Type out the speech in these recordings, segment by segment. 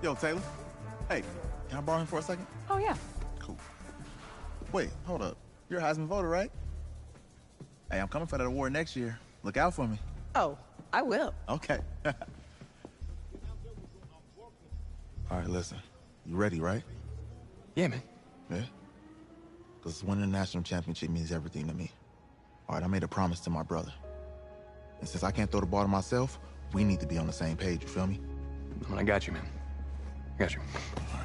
Yo, Taylor. Hey, can I borrow him for a second? Oh, yeah. Cool. Wait, hold up. You're a Heisman voter, right? Hey, I'm coming for that award next year. Look out for me. Oh, I will. Okay. All right, listen. You ready, right? Yeah, man. Yeah? Because winning the national championship means everything to me. All right, I made a promise to my brother. And since I can't throw the ball to myself, we need to be on the same page, you feel me? I got you, man. I got you. All right.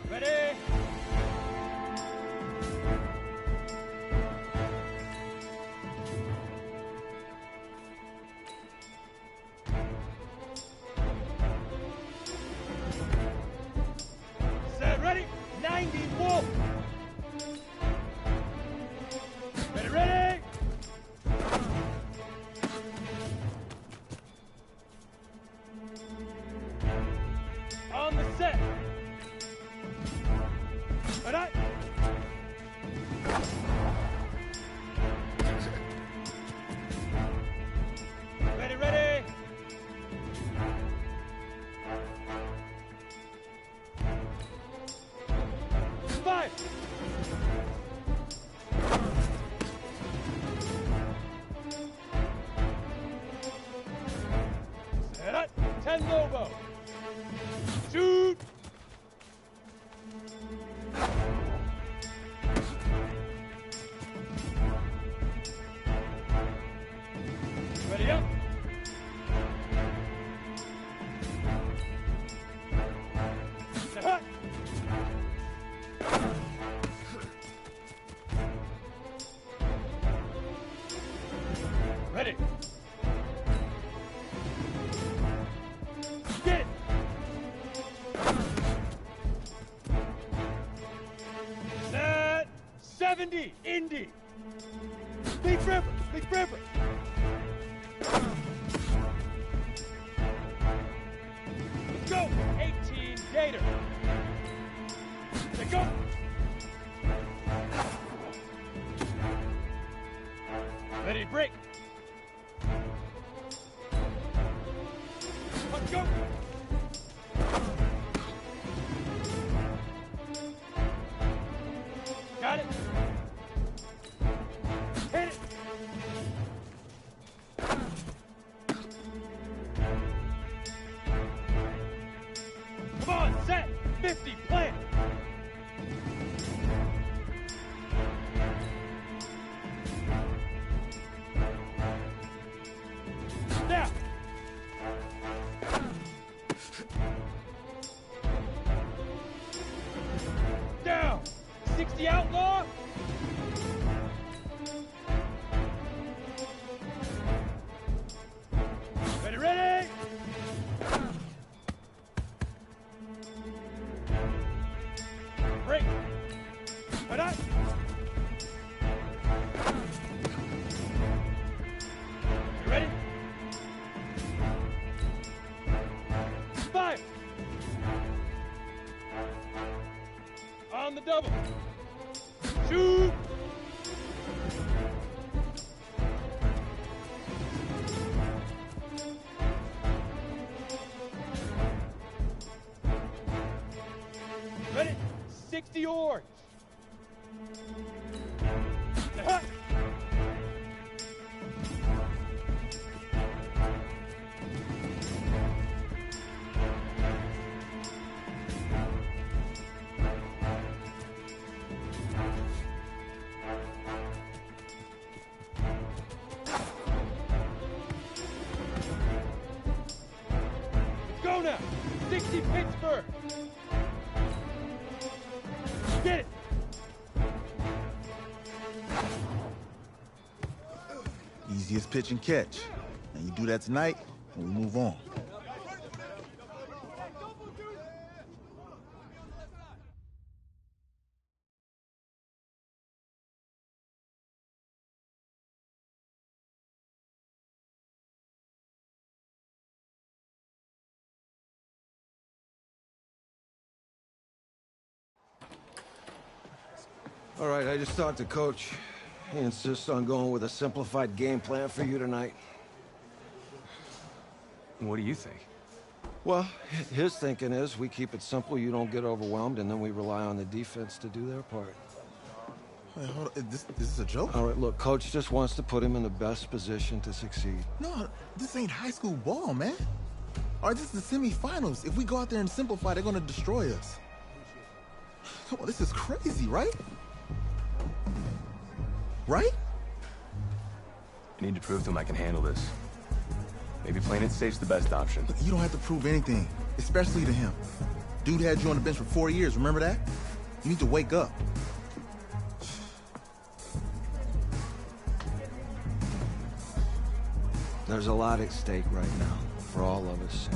Ready? Set, ready? 90 wolf. Ready, ready? On the set. Ready? Ready, ready? Five. Set up. 10 Lobo. Shoot. Ready up. Set up. Ready. Get it. Set. 70. Indy. Big river. Big river. Go! 18 Gator. Let go. Ready, break. Let's go. Got it. Hit it. Come on, set. 50, plant. Now. Down. 60 outlaw. Ready, ready. Break. Ready. You ready? Five. On the double. Shoot. Ready? 60 orange. Uh-huh. Go now. 60 Pittsburgh. Get it. Easiest pitch and catch. And you do that tonight, and we move on. All right, I just talked to Coach. He insists on going with a simplified game plan for you tonight. What do you think? Well, his thinking is we keep it simple, you don't get overwhelmed, and then we rely on the defense to do their part. Wait, hold on. This is a joke? All right, look, Coach just wants to put him in the best position to succeed. No, this ain't high school ball, man. All right, this is the semifinals. If we go out there and simplify, they're going to destroy us. Come on, this is crazy, right? Right? I need to prove to him I can handle this. Maybe playing it safe's the best option. Look, you don't have to prove anything, especially to him. Dude had you on the bench for 4 years, remember that? You need to wake up. There's a lot at stake right now for all of us,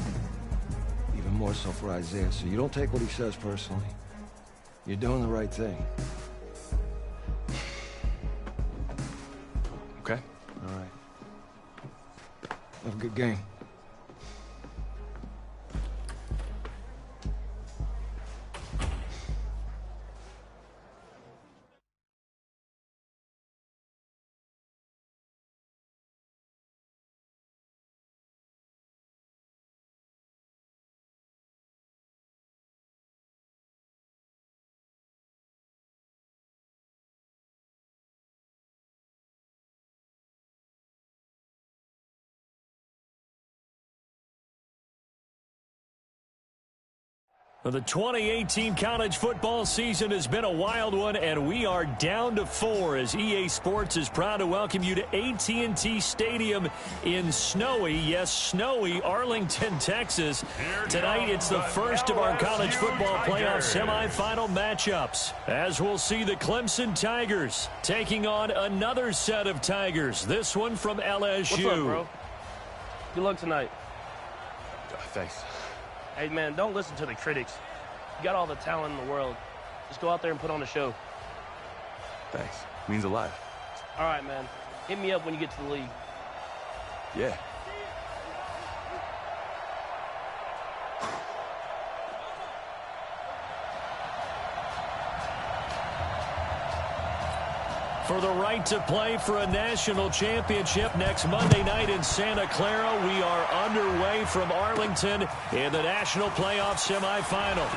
even more so for Isaiah, so you don't take what he says personally. You're doing the right thing. Okay. All right. Have a good game. Well, the 2018 college football season has been a wild one, and we are down to 4 as EA Sports is proud to welcome you to AT&T Stadium in snowy, yes, snowy Arlington, Texas. Tonight, it's the first of our college football playoff semifinal matchups, as we'll see the Clemson Tigers taking on another set of Tigers, this one from LSU. What's up, bro? Good luck tonight. Thanks. Hey, man, don't listen to the critics. You got all the talent in the world. Just go out there and put on a show. Thanks. Means a lot. All right, man. Hit me up when you get to the league. Yeah. For the right to play for a national championship next Monday night in Santa Clara, we are underway from Arlington in the national playoff semifinal.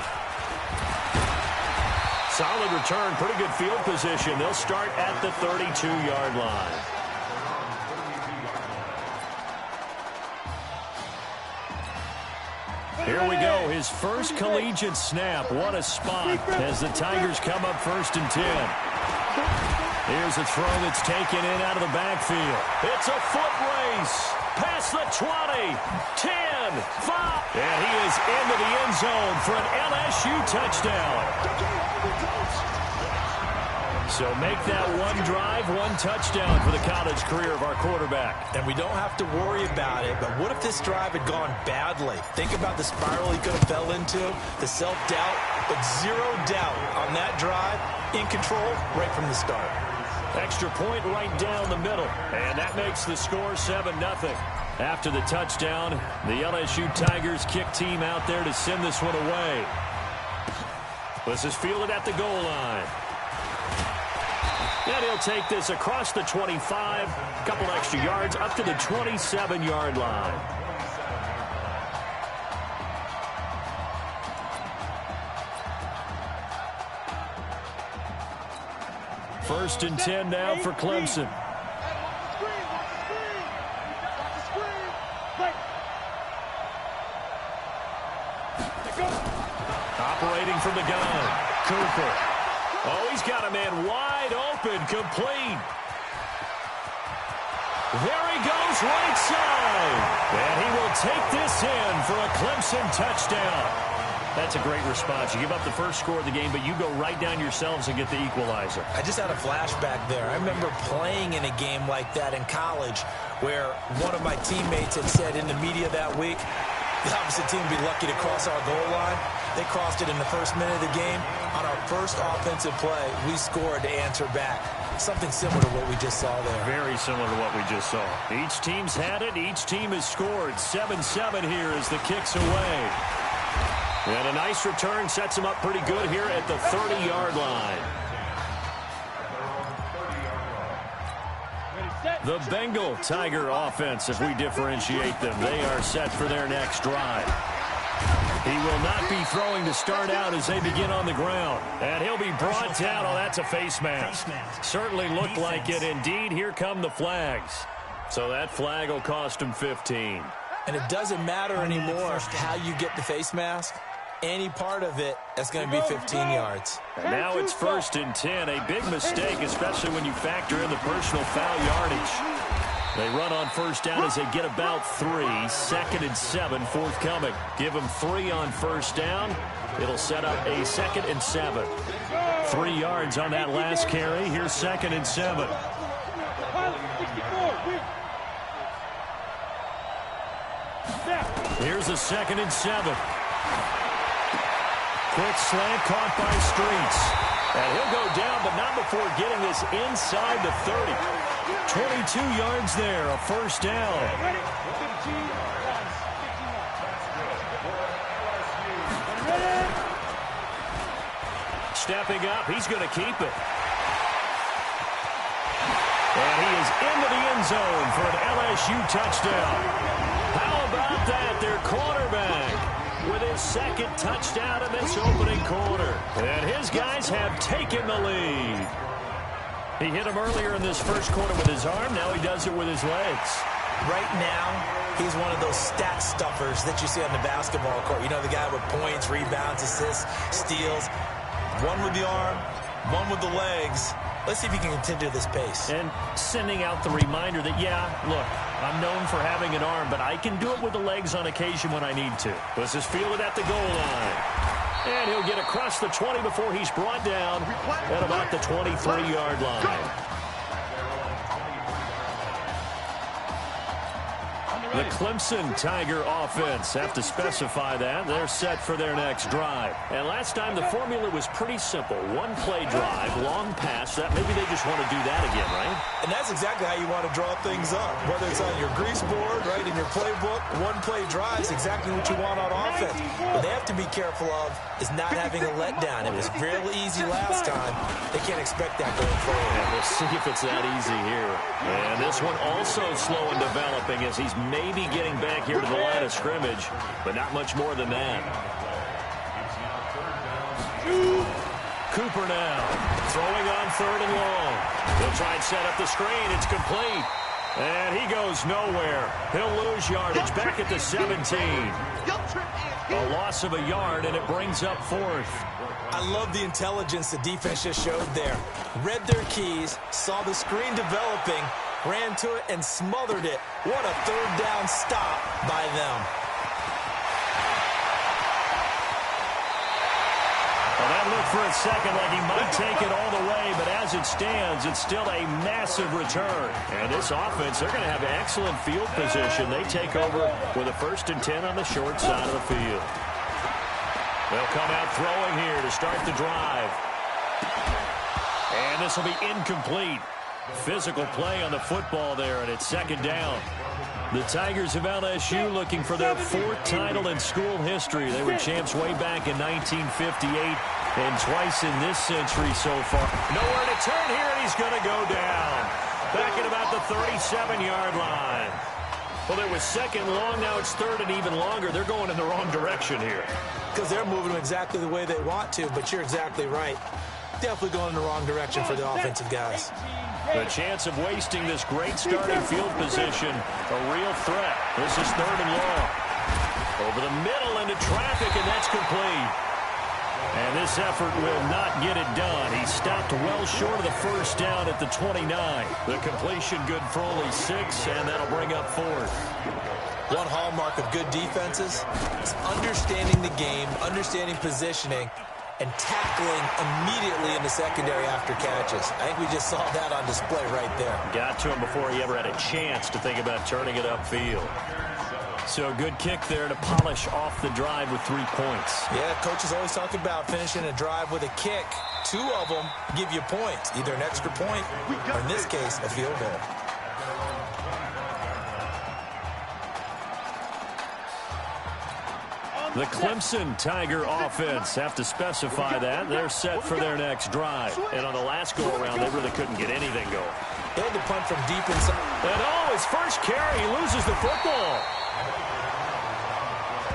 Solid return, pretty good field position. They'll start at the 32-yard line. Here we go, his first collegiate snap. What a spot as the Tigers come up 1st and 10. Here's a throw that's taken in out of the backfield. It's a foot race. Past the 20, 10, 5. And he is into the end zone for an LSU touchdown. So make that one drive, one touchdown for the college career of our quarterback. And we don't have to worry about it, but what if this drive had gone badly? Think about the spiral he could have fell into, the self-doubt, but zero doubt on that drive, in control right from the start. Extra point right down the middle, and that makes the score 7-0. After the touchdown, the LSU Tigers kick team out there to send this one away. This is fielded at the goal line. And he'll take this across the 25, a couple extra yards, up to the 27-yard line. First and 10 now for Clemson. Operating from the gun, Cooper. Oh, he's got a man wide open, complete. There he goes, right side. And he will take this in for a Clemson touchdown. That's a great response. You give up the first score of the game, but you go right down yourselves and get the equalizer. I just had a flashback there. I remember playing in a game like that in college where one of my teammates had said in the media that week, the opposite team would be lucky to cross our goal line. They crossed it in the first minute of the game. On our first offensive play, we scored to answer back. Something similar to what we just saw there. Very similar to what we just saw. Each team's had it. Each team has scored. 7-7 here as the kick's away. And a nice return sets him up pretty good here at the 30-yard line. The Bengal Tiger offense, if we differentiate them, they are set for their next drive. He will not be throwing to start out as they begin on the ground. And he'll be brought down. Oh, that's a face mask. Certainly looked like it. Indeed, here come the flags. So that flag will cost him 15. And it doesn't matter anymore how you get the face mask. Any part of it, that's going to be 15 yards. And now it's 1st and 10. A big mistake, especially when you factor in the personal foul yardage. They run on first down as they get about 3. 2nd and 7 forthcoming. Give them 3 on first down. It'll set up a 2nd and 7. 3 yards on that last carry. Here's 2nd and 7. Here's a 2nd and 7. Quick slant caught by Streets. And he'll go down, but not before getting this inside the 30. 22 yards there, a first down. Stepping up, he's going to keep it. And he is into the end zone for an LSU touchdown. How about that, their quarterback, with his 2nd touchdown in this opening quarter. And his guys have taken the lead. He hit him earlier in this first quarter with his arm. Now he does it with his legs. Right now, he's one of those stat stuffers that you see on the basketball court. You know, the guy with points, rebounds, assists, steals. One with the arm, one with the legs. Let's see if he can continue this pace. And sending out the reminder that, yeah, look, I'm known for having an arm, but I can do it with the legs on occasion when I need to. Let's just feel it at the goal line. And he'll get across the 20 before he's brought down at about the 23-yard line. The Clemson Tiger offense, have to specify that. They're set for their next drive. And last time the formula was pretty simple. One-play drive, long pass. That maybe they just want to do that again, right? And that's exactly how you want to draw things up. Whether it's on your grease board, right, in your playbook, one-play drive is exactly what you want on offense. What they have to be careful of is not having a letdown. It was real easy last time. They can't expect that going forward. And we'll see if it's that easy here. And this one also slow in developing as he's maybe getting back here to the line of scrimmage, but not much more than that. Cooper now throwing on 3rd and long. He'll try and set up the screen. It's complete. And he goes nowhere. He'll lose yardage back at the 17. A loss of a yard, and it brings up 4th. I love the intelligence the defense just showed there. Read their keys, saw the screen developing, ran to it and smothered it. What a 3rd down stop by them. Well, that looked for a second like he might take it all the way, but as it stands, it's still a massive return. And this offense, they're going to have excellent field position. They take over with a 1st and 10 on the short side of the field. They'll come out throwing here to start the drive. And this will be incomplete. Physical play on the football there, and it's 2nd down. The Tigers of LSU looking for their 4th title in school history. They were champs way back in 1958 and twice in this century so far. Nowhere to turn here, and he's going to go down. Back at about the 37-yard line. Well, there was 2nd long, now it's 3rd and even longer. They're going in the wrong direction here. Because they're moving exactly the way they want to, but you're exactly right. Definitely going in the wrong direction for the offensive guys. The chance of wasting this great starting field position, a real threat. This is 3rd and long. Over the middle into traffic, and that's complete. And this effort will not get it done. He stopped well short of the 1st down at the 29. The completion good for only 6, and that'll bring up 4th. One hallmark of good defenses is understanding the game, understanding positioning, and tackling immediately in the secondary after catches. I think we just saw that on display right there. Got to him before he ever had a chance to think about turning it upfield. So a good kick there to polish off the drive with 3 points. Yeah, coaches always talk about finishing a drive with a kick. 2 of them give you points, either an extra point or, in this case, a field goal. The Clemson Tiger offense have to specify that. They're set for their next drive. And on the last go-around, they really couldn't get anything going. They had to punt from deep inside. And his first carry, he loses the football.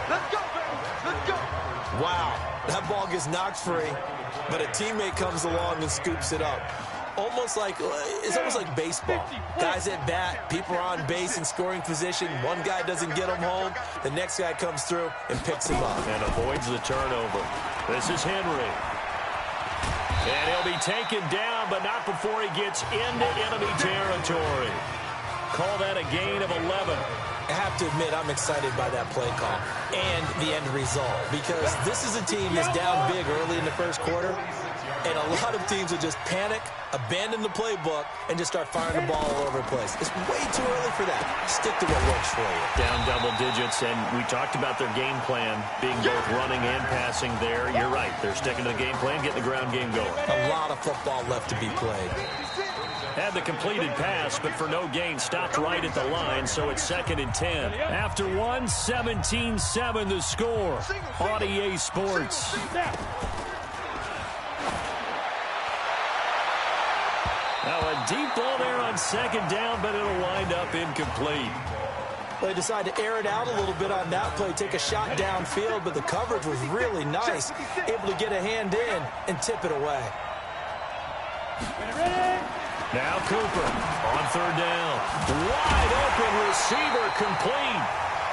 Let's go, baby. Let's go. Wow, that ball gets knocked free, but a teammate comes along and scoops it up. It's almost like baseball. Guys at bat, people are on base in scoring position. One guy doesn't get him home. The next guy comes through and picks him up. And avoids the turnover. This is Henry. And he'll be taken down, but not before he gets into enemy territory. Call that a gain of 11. I have to admit, I'm excited by that play call and the end result, because this is a team that's down big early in the first quarter, and a lot of teams will just panic, abandon the playbook, and just start firing the ball all over the place. It's way too early for that. Stick to what works for you. Down double digits, and we talked about their game plan being both running and passing there. You're right. They're sticking to the game plan, getting the ground game going. A lot of football left to be played. Had the completed pass, but for no gain, stopped right at the line, so it's 2nd and 10. After 1, 17-7 the score on EA Sports. Now a deep ball there on 2nd down, but it'll wind up incomplete. They decided to air it out a little bit on that play, take a shot downfield, but the coverage was really nice, able to get a hand in and tip it away. Now Cooper on 3rd down. Wide open receiver complete.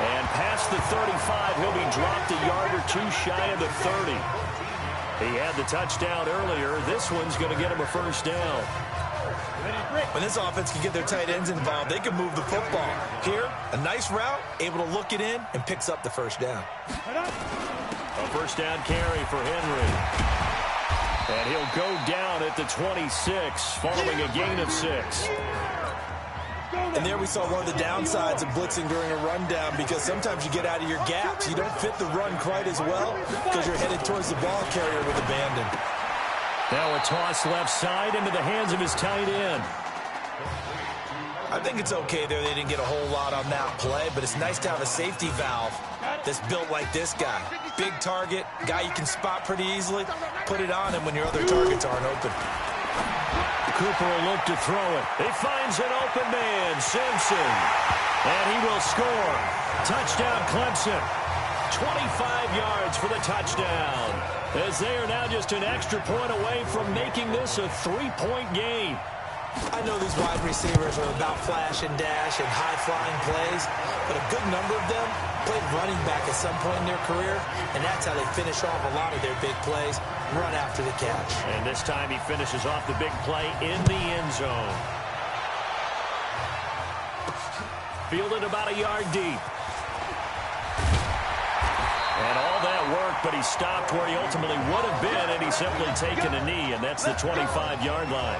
And past the 35, he'll be dropped a yard or 2 shy of the 30. He had the touchdown earlier. This one's going to get him a 1st down. When this offense can get their tight ends involved, they can move the football. Here, a nice route, able to look it in, and picks up the 1st down. A 1st down carry for Henry. And he'll go down at the 26, following a gain of 6. And there we saw one of the downsides of blitzing during a rundown, because sometimes you get out of your gaps. You don't fit the run quite as well because you're headed towards the ball carrier with abandon. Now a toss left side into the hands of his tight end. I think it's okay there. They didn't get a whole lot on that play, but it's nice to have a safety valve that's built like this guy. Big target, guy you can spot pretty easily. Put it on him when your other targets aren't open. Cooper will look to throw it. He finds an open man, Simpson. And he will score. Touchdown, Clemson. 25 yards for the touchdown. As they are now just an extra point away from making this a 3-point game. I know these wide receivers are about flash and dash and high-flying plays, but a good number of them played running back at some point in their career, and that's how they finish off a lot of their big plays, run after the catch. And this time he finishes off the big play in the end zone. Fielded about a yard deep. And all that work, but he stopped where he ultimately would have been, and he's simply taken a knee, and that's the 25-yard line.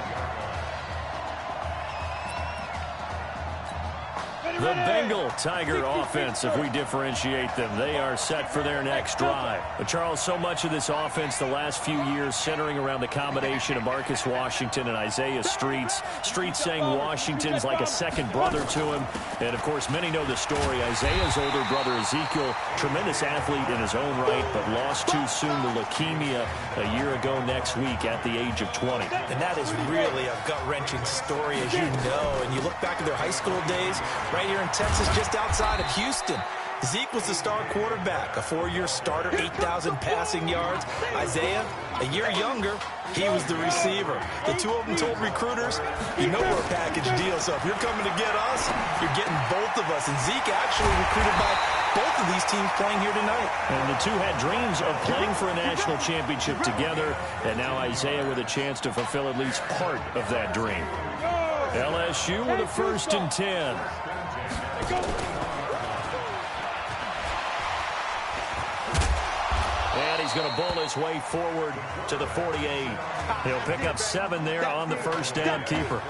The Bengal Tiger offense, if we differentiate them, they are set for their next drive. But Charles, so much of this offense the last few years centering around the combination of Marcus Washington and Isaiah Streets. Streets saying Washington's like a second brother to him. And, of course, many know the story. Isaiah's older brother, Ezekiel, tremendous athlete in his own right, but lost too soon to leukemia a year ago next week at the age of 20. And that is really a gut-wrenching story, as you know. And you look back at their high school days, right here in Texas, just outside of Houston. Zeke was the star quarterback, a 4-year starter, 8,000 passing yards. Isaiah, a year younger, he was the receiver. The two of them told recruiters, you know we're a package deal, so if you're coming to get us, you're getting both of us. And Zeke actually recruited by both of these teams playing here tonight. And the two had dreams of playing for a national championship together, and now Isaiah with a chance to fulfill at least part of that dream. LSU with a 1st and 10. he's going to bowl his way forward to the 48. He'll pick up 7 there on the first down keeper.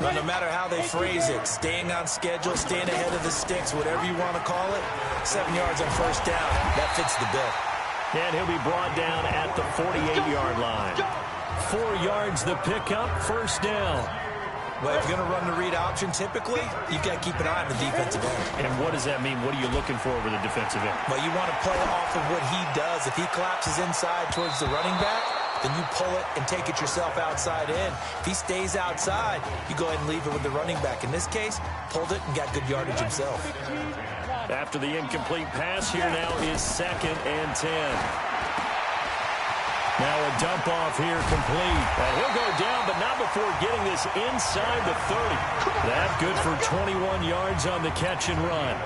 Well, no matter how they phrase it, staying on schedule, staying ahead of the sticks, whatever you want to call it, 7 yards on first down, that fits the bill. And he'll be brought down at the 48-yard line. 4 yards the pickup, first down. Well, if you're going to run the read option, typically, you've got to keep an eye on the defensive end. And what does that mean? What are you looking for with the defensive end? Well, you want to play off of what he does. If he collapses inside towards the running back, then you pull it and take it yourself outside in. If he stays outside, you go ahead and leave it with the running back. In this case, pulled it and got good yardage himself. After the incomplete pass, here now is 2nd and 10. Now a dump off here complete. And he'll go down, but not before getting this inside the 30. That good for 21 yards on the catch and run.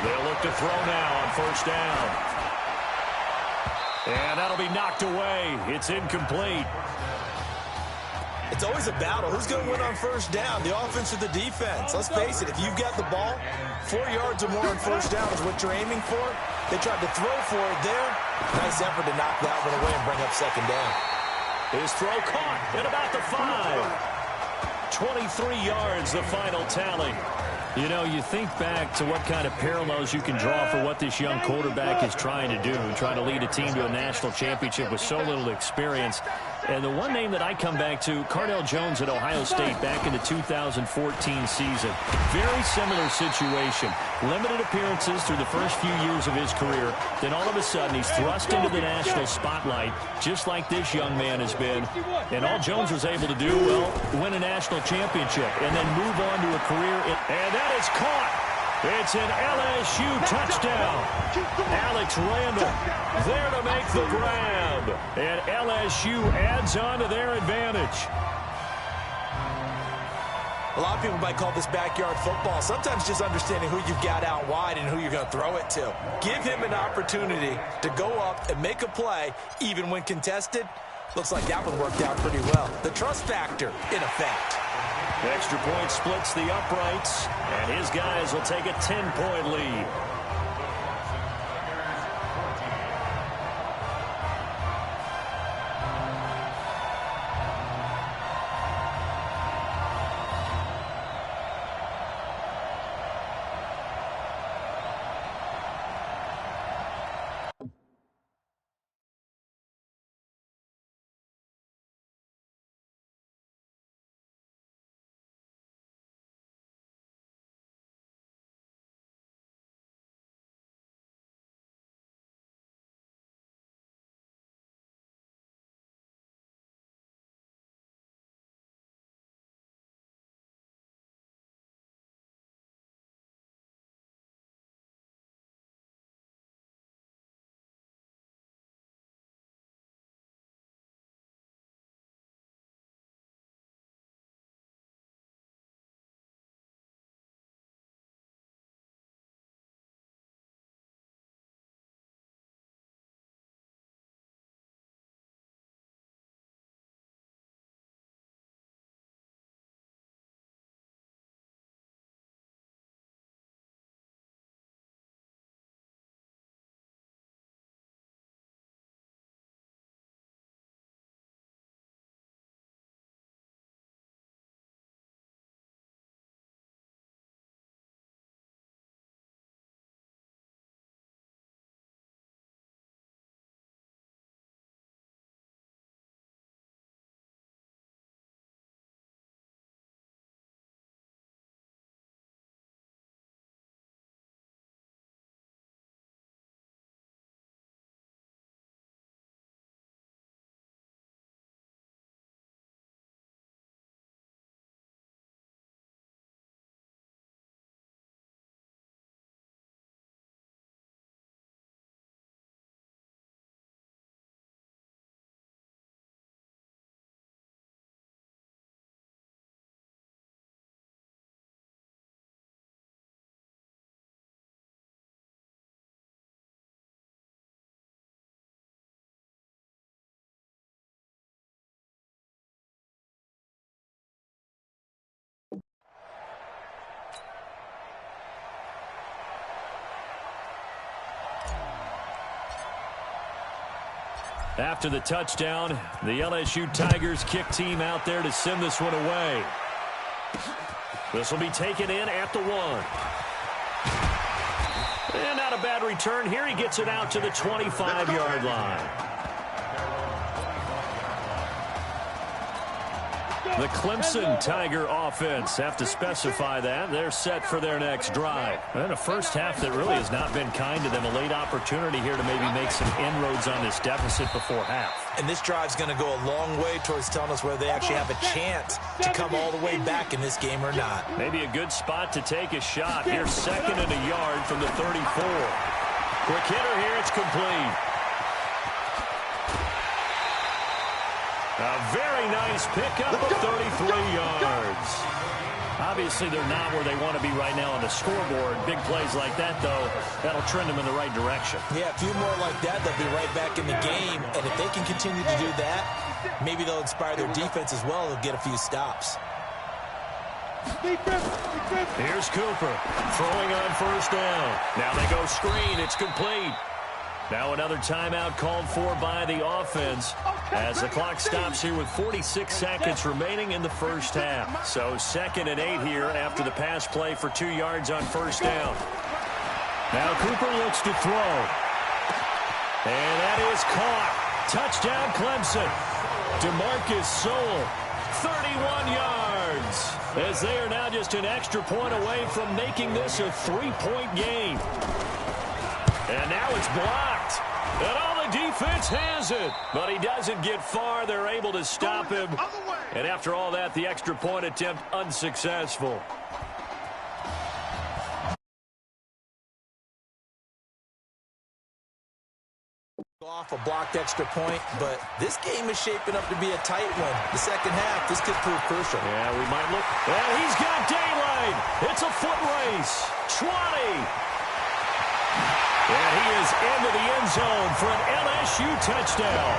They'll look to throw now on first down. And that'll be knocked away. It's incomplete. It's always a battle. Who's going to win on first down, the offense or the defense? Let's face it, if you've got the ball, 4 yards or more on first down is what you're aiming for. They tried to throw for it there. Nice effort to knock that one away and bring up second down. His throw caught at about the 5. 23 yards, the final tally. You know, you think back to what kind of parallels you can draw for what this young quarterback is trying to do, trying to lead a team to a national championship with so little experience. And the one name that I come back to, Cardell Jones at Ohio State back in the 2014 season. Very similar situation. Limited appearances through the first few years of his career. Then all of a sudden he's thrust into the national spotlight, just like this young man has been. And all Jones was able to do, well, win a national championship and then move on to a career. And that is caught. It's an LSU touchdown. Alex Randall there to make the grab. And LSU adds on to their advantage. A lot of people might call this backyard football. Sometimes just understanding who you've got out wide and who you're going to throw it to. Give him an opportunity to go up and make a play, even when contested. Looks like that one worked out pretty well. The trust factor in effect. Extra point splits the uprights, and his guys will take a 10-point lead. After the touchdown, the LSU Tigers kick team out there to send this one away. This will be taken in at the 1. And not a bad return here. He gets it out to the 25-yard line. The Clemson Tiger offense have to specify that. They're set for their next drive. And a first half that really has not been kind to them. A late opportunity here to maybe make some inroads on this deficit before half. And this drive's going to go a long way towards telling us whether they actually have a chance to come all the way back in this game or not. Maybe a good spot to take a shot. Here's 2nd and a yard from the 34. Quick hitter here. It's complete. A very nice pickup of 33 yards. Obviously, they're not where they want to be right now on the scoreboard. Big plays like that, though, that'll trend them in the right direction. Yeah, a few more like that, they'll be right back in the game. And if they can continue to do that, maybe they'll inspire their defense as well. They'll get a few stops. Here's Cooper throwing on first down. Now they go screen. It's complete. Now another timeout called for by the offense as the clock stops here with 46 seconds remaining in the first half. So 2nd and 8 here after the pass play for 2 yards on first down. Now Cooper looks to throw. And that is caught. Touchdown Clemson. DeMarcus Sowell, 31 yards. As they are now just an extra point away from making this a 3-point game. And now it's blocked. And all the defense has it. But he doesn't get far. They're able to stop him. And after all that, the extra point attempt unsuccessful. Off a blocked extra point, but this game is shaping up to be a tight one. The second half, this could prove crucial. Yeah, we might look. Well, he's got daylight. It's a foot race. 20. And he is into the end zone for an LSU touchdown.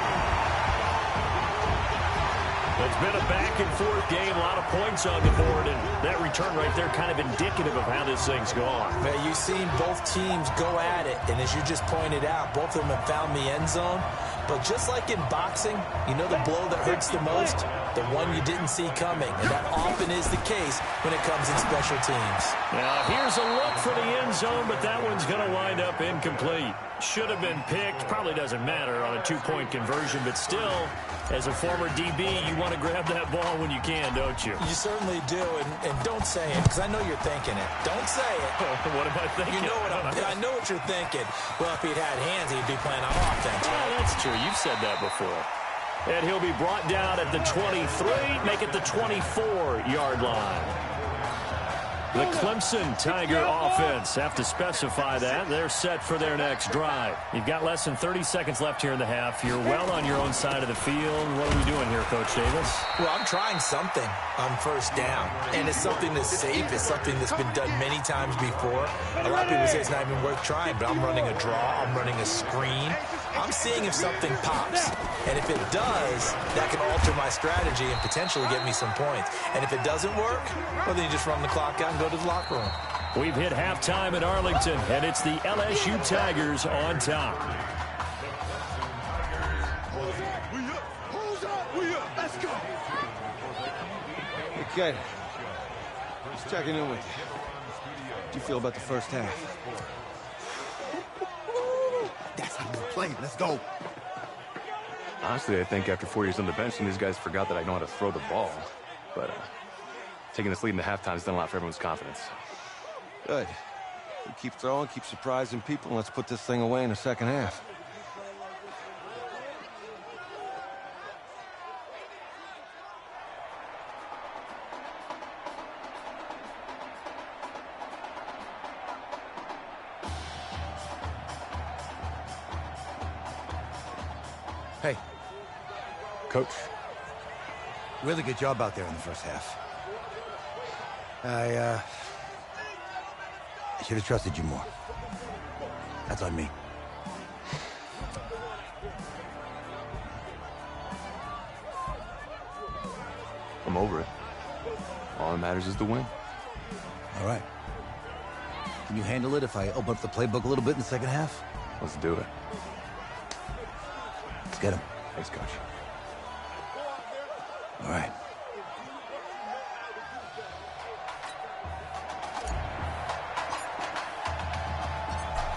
It's been a back-and-forth game, a lot of points on the board, and that return right there kind of indicative of how this thing's gone. Man, you've seen both teams go at it, and as you just pointed out, both of them have found the end zone. But just like in boxing, you know the blow that hurts the most? The one you didn't see coming, and that often is the case when it comes in special teams. Now, here's a look for the end zone, but that one's going to wind up incomplete. Should have been picked. Probably doesn't matter on a 2-point conversion, but still, as a former DB, you want to grab that ball when you can, don't you? You certainly do, and don't say it, because I know you're thinking it. Don't say it. What am I thinking? You know what I know what you're thinking. Well, if he'd had hands, he'd be playing on offense. Well, that's true. You've said that before. And he'll be brought down at the 23, make it the 24-yard line. The Clemson Tiger offense have to specify that. They're set for their next drive. You've got less than 30 seconds left here in the half. You're well on your own side of the field. What are we doing here, Coach Davis? Well, I'm trying something on first down. And it's something that's safe. It's something that's been done many times before. A lot of people say it's not even worth trying, but I'm running a draw. I'm running a screen. I'm seeing if something pops. And if it does, that can alter my strategy and potentially get me some points. And if it doesn't work, well, then you just run the clock out and go to the locker room. We've hit halftime in Arlington, and it's the LSU Tigers on top. Let's go. Okay. Just checking in with you. How do you feel about the first half? That's how we're playing. Let's go. Honestly, I think after 4 years on the bench, some of these guys forgot that I know how to throw the ball. But taking this lead into halftime has done a lot for everyone's confidence. Good. You keep throwing, keep surprising people, and let's put this thing away in the second half. Hey. Coach. Really good job out there in the first half. I should have trusted you more. That's on me. I'm over it. All that matters is the win. All right. Can you handle it if I open up the playbook a little bit in the second half? Let's do it. Let's get him. Thanks, Coach. All right.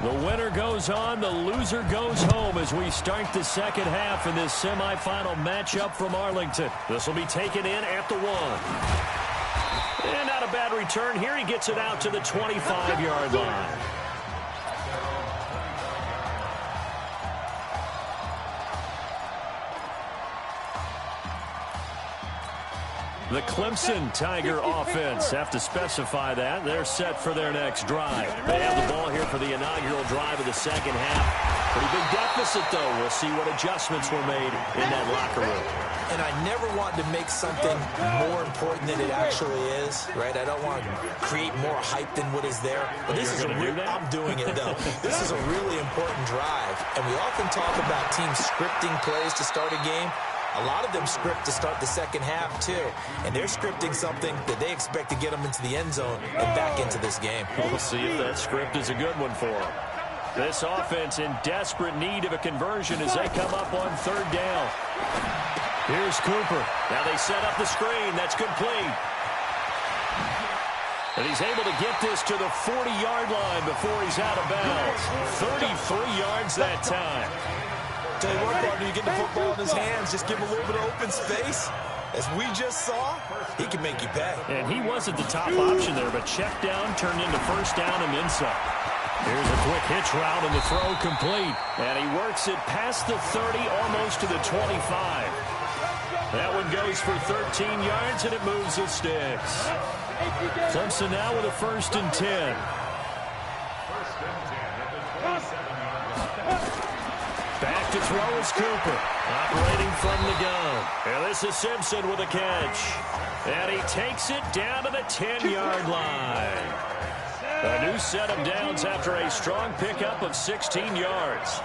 The winner goes on, the loser goes home as we start the second half in this semifinal matchup from Arlington. This will be taken in at the 1. And not a bad return here. He gets it out to the 25-yard line. The Clemson Tiger offense, have to specify that. They're set for their next drive. They have the ball here for the inaugural drive of the second half. Pretty big deficit, though. We'll see what adjustments were made in that locker room. And I never want to make something more important than it actually is, right? I don't want to create more hype than what is there. But this is I'm doing it, though. This is a really important drive. And we often talk about teams scripting plays to start a game. A lot of them script to start the second half, too. And they're scripting something that they expect to get them into the end zone and back into this game. We'll see if that script is a good one for them. This offense in desperate need of a conversion as they come up on third down. Here's Cooper. Now they set up the screen. That's complete. And he's able to get this to the 40-yard line before he's out of bounds. 33 yards that time. Tell you what, partner, you get the football in his hands, just give him a little bit of open space. As we just saw, he can make you pay. And he wasn't the top option there, but check down turned into first down and then some. Here's a quick hitch route and the throw complete. And he works it past the 30, almost to the 25. That one goes for 13 yards, and it moves the sticks. Clemson now with a 1st and 10. Back to throw is Cooper, operating from the gun. And this is Simpson with a catch. And he takes it down to the 10-yard line. A new set of downs after a strong pickup of 16 yards.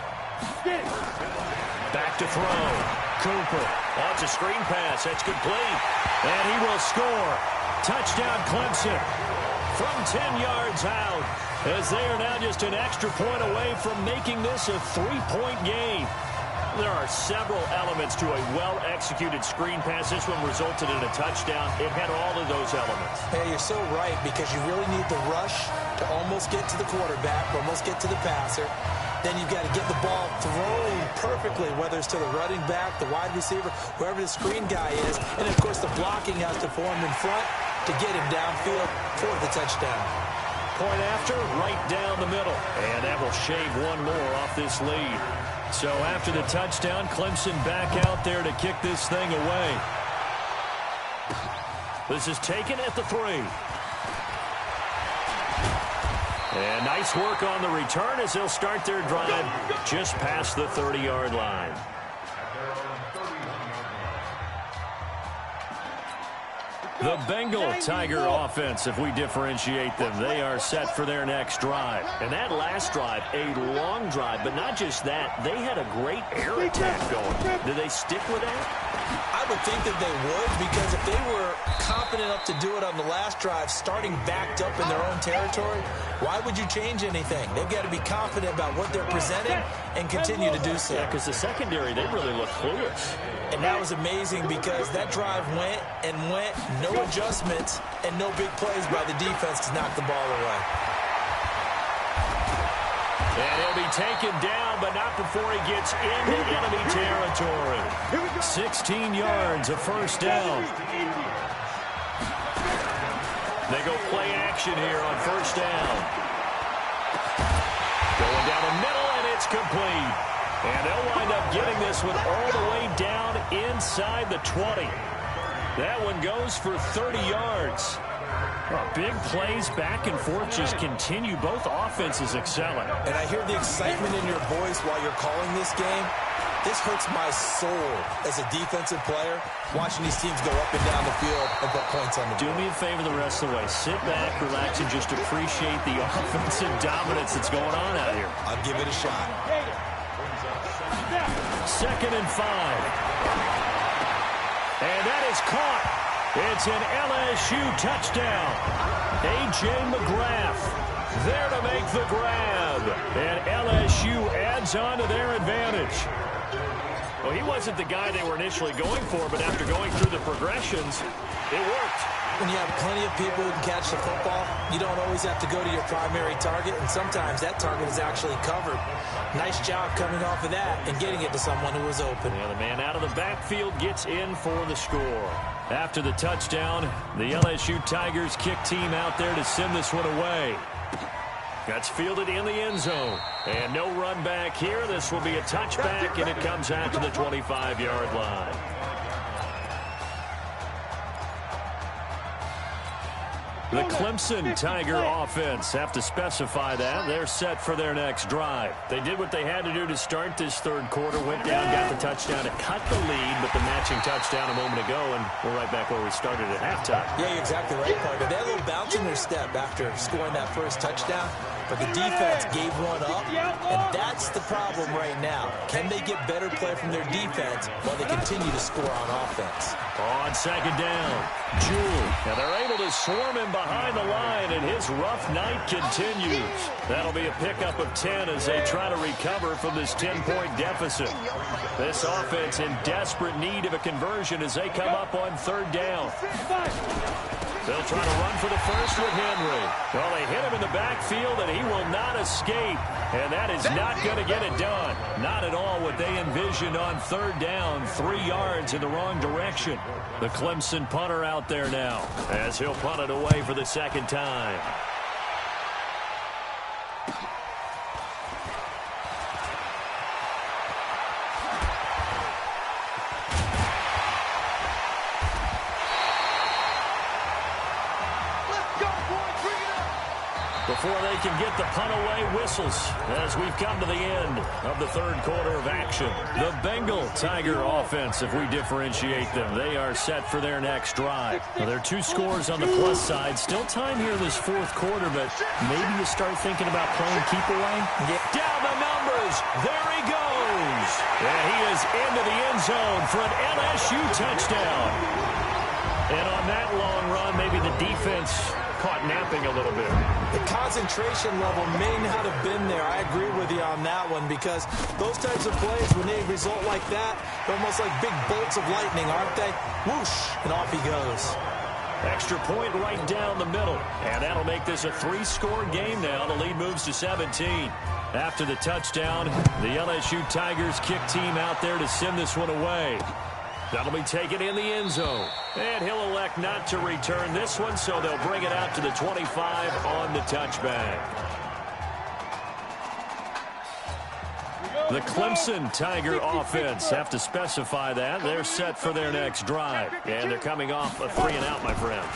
Back to throw. Cooper. Oh, it's a screen pass. That's complete. And he will score. Touchdown Clemson from 10 yards out, as they are now just an extra point away from making this a 3-point game. There are several elements to a well-executed screen pass. This one resulted in a touchdown. It had all of those elements. Hey, you're so right, because you really need the rush to almost get to the quarterback, almost get to the passer. Then you've got to get the ball thrown perfectly, whether it's to the running back, the wide receiver, wherever the screen guy is. And, of course, the blocking has to form in front to get him downfield for the touchdown. Point after, right down the middle. And that will shave one more off this lead. So after the touchdown, Clemson back out there to kick this thing away. This is taken at the 3. And nice work on the return as they'll start their drive just past the 30-yard line. The Bengal Tiger offense, if we differentiate them, they are set for their next drive. And that last drive, a long drive, but not just that, they had a great air attack going. Did they stick with that? I would think that they would, because if they were confident enough to do it on the last drive, starting backed up in their own territory, why would you change anything? They've got to be confident about what they're presenting and continue to do so. Yeah, because the secondary, they really look clueless. And that was amazing, because that drive went and went, no adjustments, and no big plays by the defense to knock the ball away. And he'll be taken down, but not before he gets into enemy territory. 16 yards, a first down. They go play action here on first down. Going down the middle, and it's complete. And they'll wind up getting this one all the way down inside the 20. That one goes for 30 yards. Big plays back and forth just continue. Both offenses excelling. And I hear the excitement in your voice while you're calling this game. This hurts my soul as a defensive player, watching these teams go up and down the field and put points on the board. Do me a favor the rest of the way. Sit back, relax, and just appreciate the offensive dominance that's going on out here. I'll give it a shot. 2nd and 5. And that is caught. It's an LSU touchdown. A.J. McGrath there to make the grab. And LSU adds on to their advantage. Well, he wasn't the guy they were initially going for, but after going through the progressions, it worked. When you have plenty of people who can catch the football, you don't always have to go to your primary target, and sometimes that target is actually covered. Nice job coming off of that and getting it to someone who was open. Yeah, the man out of the backfield gets in for the score. After the touchdown, the LSU Tigers kick team out there to send this one away. That's fielded in the end zone. And no run back here. This will be a touchback, and it comes out to the 25-yard line. The Clemson Tiger offense have to specify that. They're set for their next drive. They did what they had to do to start this third quarter, went down, got the touchdown to cut the lead, but the matching touchdown a moment ago, and we're right back where we started at halftime. Yeah, you're exactly right, Parker. They had a little bounce in their step after scoring that first touchdown, but the defense gave one up, and that's the problem right now. Can they get better play from their defense while they continue to score on offense? On second down, Jewell. Now they're able to swarm him behind the line, and his rough night continues. That'll be a pickup of 10 as they try to recover from this 10-point deficit. This offense in desperate need of a conversion as they come up on third down. They'll try to run for the first with Henry. Well, they hit him in the backfield, and he will not escape. And that is not going to get it done. Not at all what they envisioned on third down. 3 yards in the wrong direction. The Clemson punter out there now as he'll punt it away for the second time. Before they can get the punt away, whistles as we've come to the end of the third quarter of action. The Bengal Tiger offense, if we differentiate them, they are set for their next drive. Now, there are 2 scores on the plus side. Still time here in this fourth quarter, but maybe you start thinking about playing keep away. Down the numbers. There he goes. And he is into the end zone for an LSU touchdown. And on that long run, maybe the defense caught napping a little bit. The concentration level may not have been there. I agree with you on that one, because those types of plays, when they result like that, they're almost like big bolts of lightning, aren't they? Whoosh, and off he goes. Extra point right down the middle. And that'll make this a 3-score game now. The lead moves to 17. After the touchdown, the LSU Tigers kick team out there to send this one away. That'll be taken in the end zone. And he'll elect not to return this one, so they'll bring it out to the 25 on the touchback. The Clemson Tiger offense have to specify that. They're set for their next drive. And they're coming off a 3-and-out, my friend.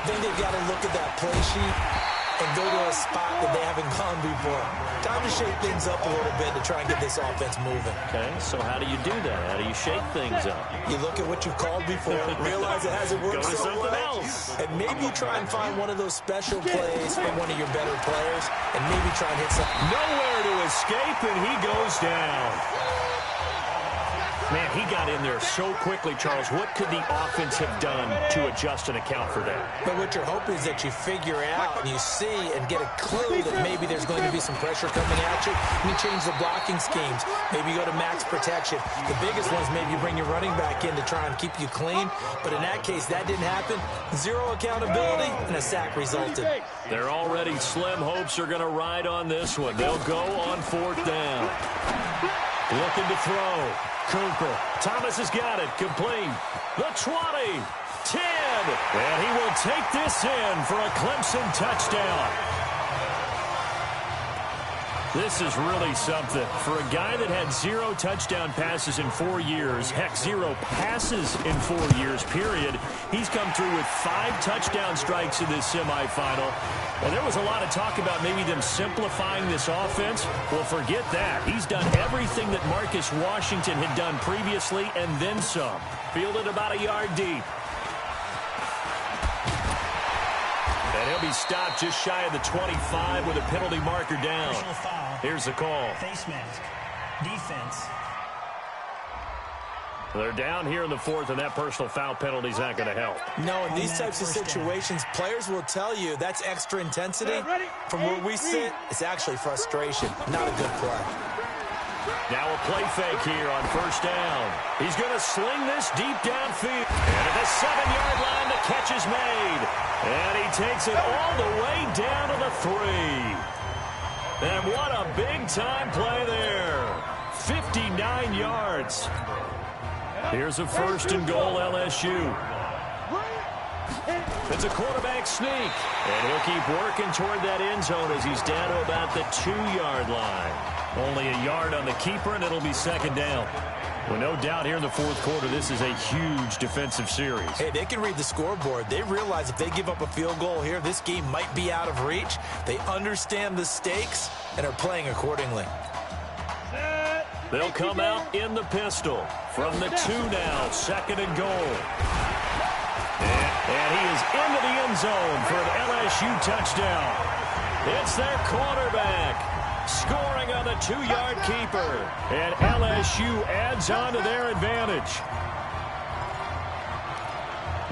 Then they've got to look at that play sheet and go to a spot that they haven't gone before. Time to shake things up a little bit to try and get this offense moving. Okay, so how do you do that? How do you shake things up? You look at what you've called before, realize it hasn't worked so well, and maybe you try and find one of those special plays from one of your better players, and maybe try and hit something. Nowhere to escape, and he goes down. Man, he got in there so quickly, Charles. What could the offense have done to adjust and account for that? But what you're hoping is that you figure out and you see and get a clue that maybe there's going to be some pressure coming at you. You change the blocking schemes. Maybe you go to max protection. The biggest ones, maybe you bring your running back in to try and keep you clean. But in that case, that didn't happen. 0 accountability, and a sack resulted. Their already slim hopes are going to ride on this one. They'll go on 4th down. Looking to throw. Cooper. Thomas has got it. Complete. The 20. 10. And he will take this in for a Clemson touchdown. This is really something. For a guy that had 0 touchdown passes in 4 years, heck, 0 passes in 4 years, period, he's come through with 5 touchdown strikes in this semifinal. And there was a lot of talk about maybe them simplifying this offense. Well, forget that. He's done everything that Marcus Washington had done previously and then some. Fielded about a yard deep. And he'll be stopped just shy of the 25 with a penalty marker down. Here's the call. Face mask. Defense. They're down here in the 4th, and that personal foul penalty is not going to help. No, in these types of situations, players will tell you that's extra intensity. From where we sit, it's actually frustration, not a good play. Now a play fake here on first down. He's going to sling this deep downfield. And at the 7-yard line, the catch is made. And he takes it all the way down to the 3. And what a big-time play there. 59 yards. Here's a first and goal, LSU. It's a quarterback sneak. And he'll keep working toward that end zone as he's down to about the 2-yard line. Only a yard on the keeper, and it'll be second down. Well, no doubt here in the fourth quarter, this is a huge defensive series. Hey, they can read the scoreboard. They realize if they give up a field goal here, this game might be out of reach. They understand the stakes and are playing accordingly. They'll come out in the pistol from the 2 now, second and goal. And he is into the end zone for an LSU touchdown. It's their quarterback scoring on the 2-yard keeper. And LSU adds on to their advantage.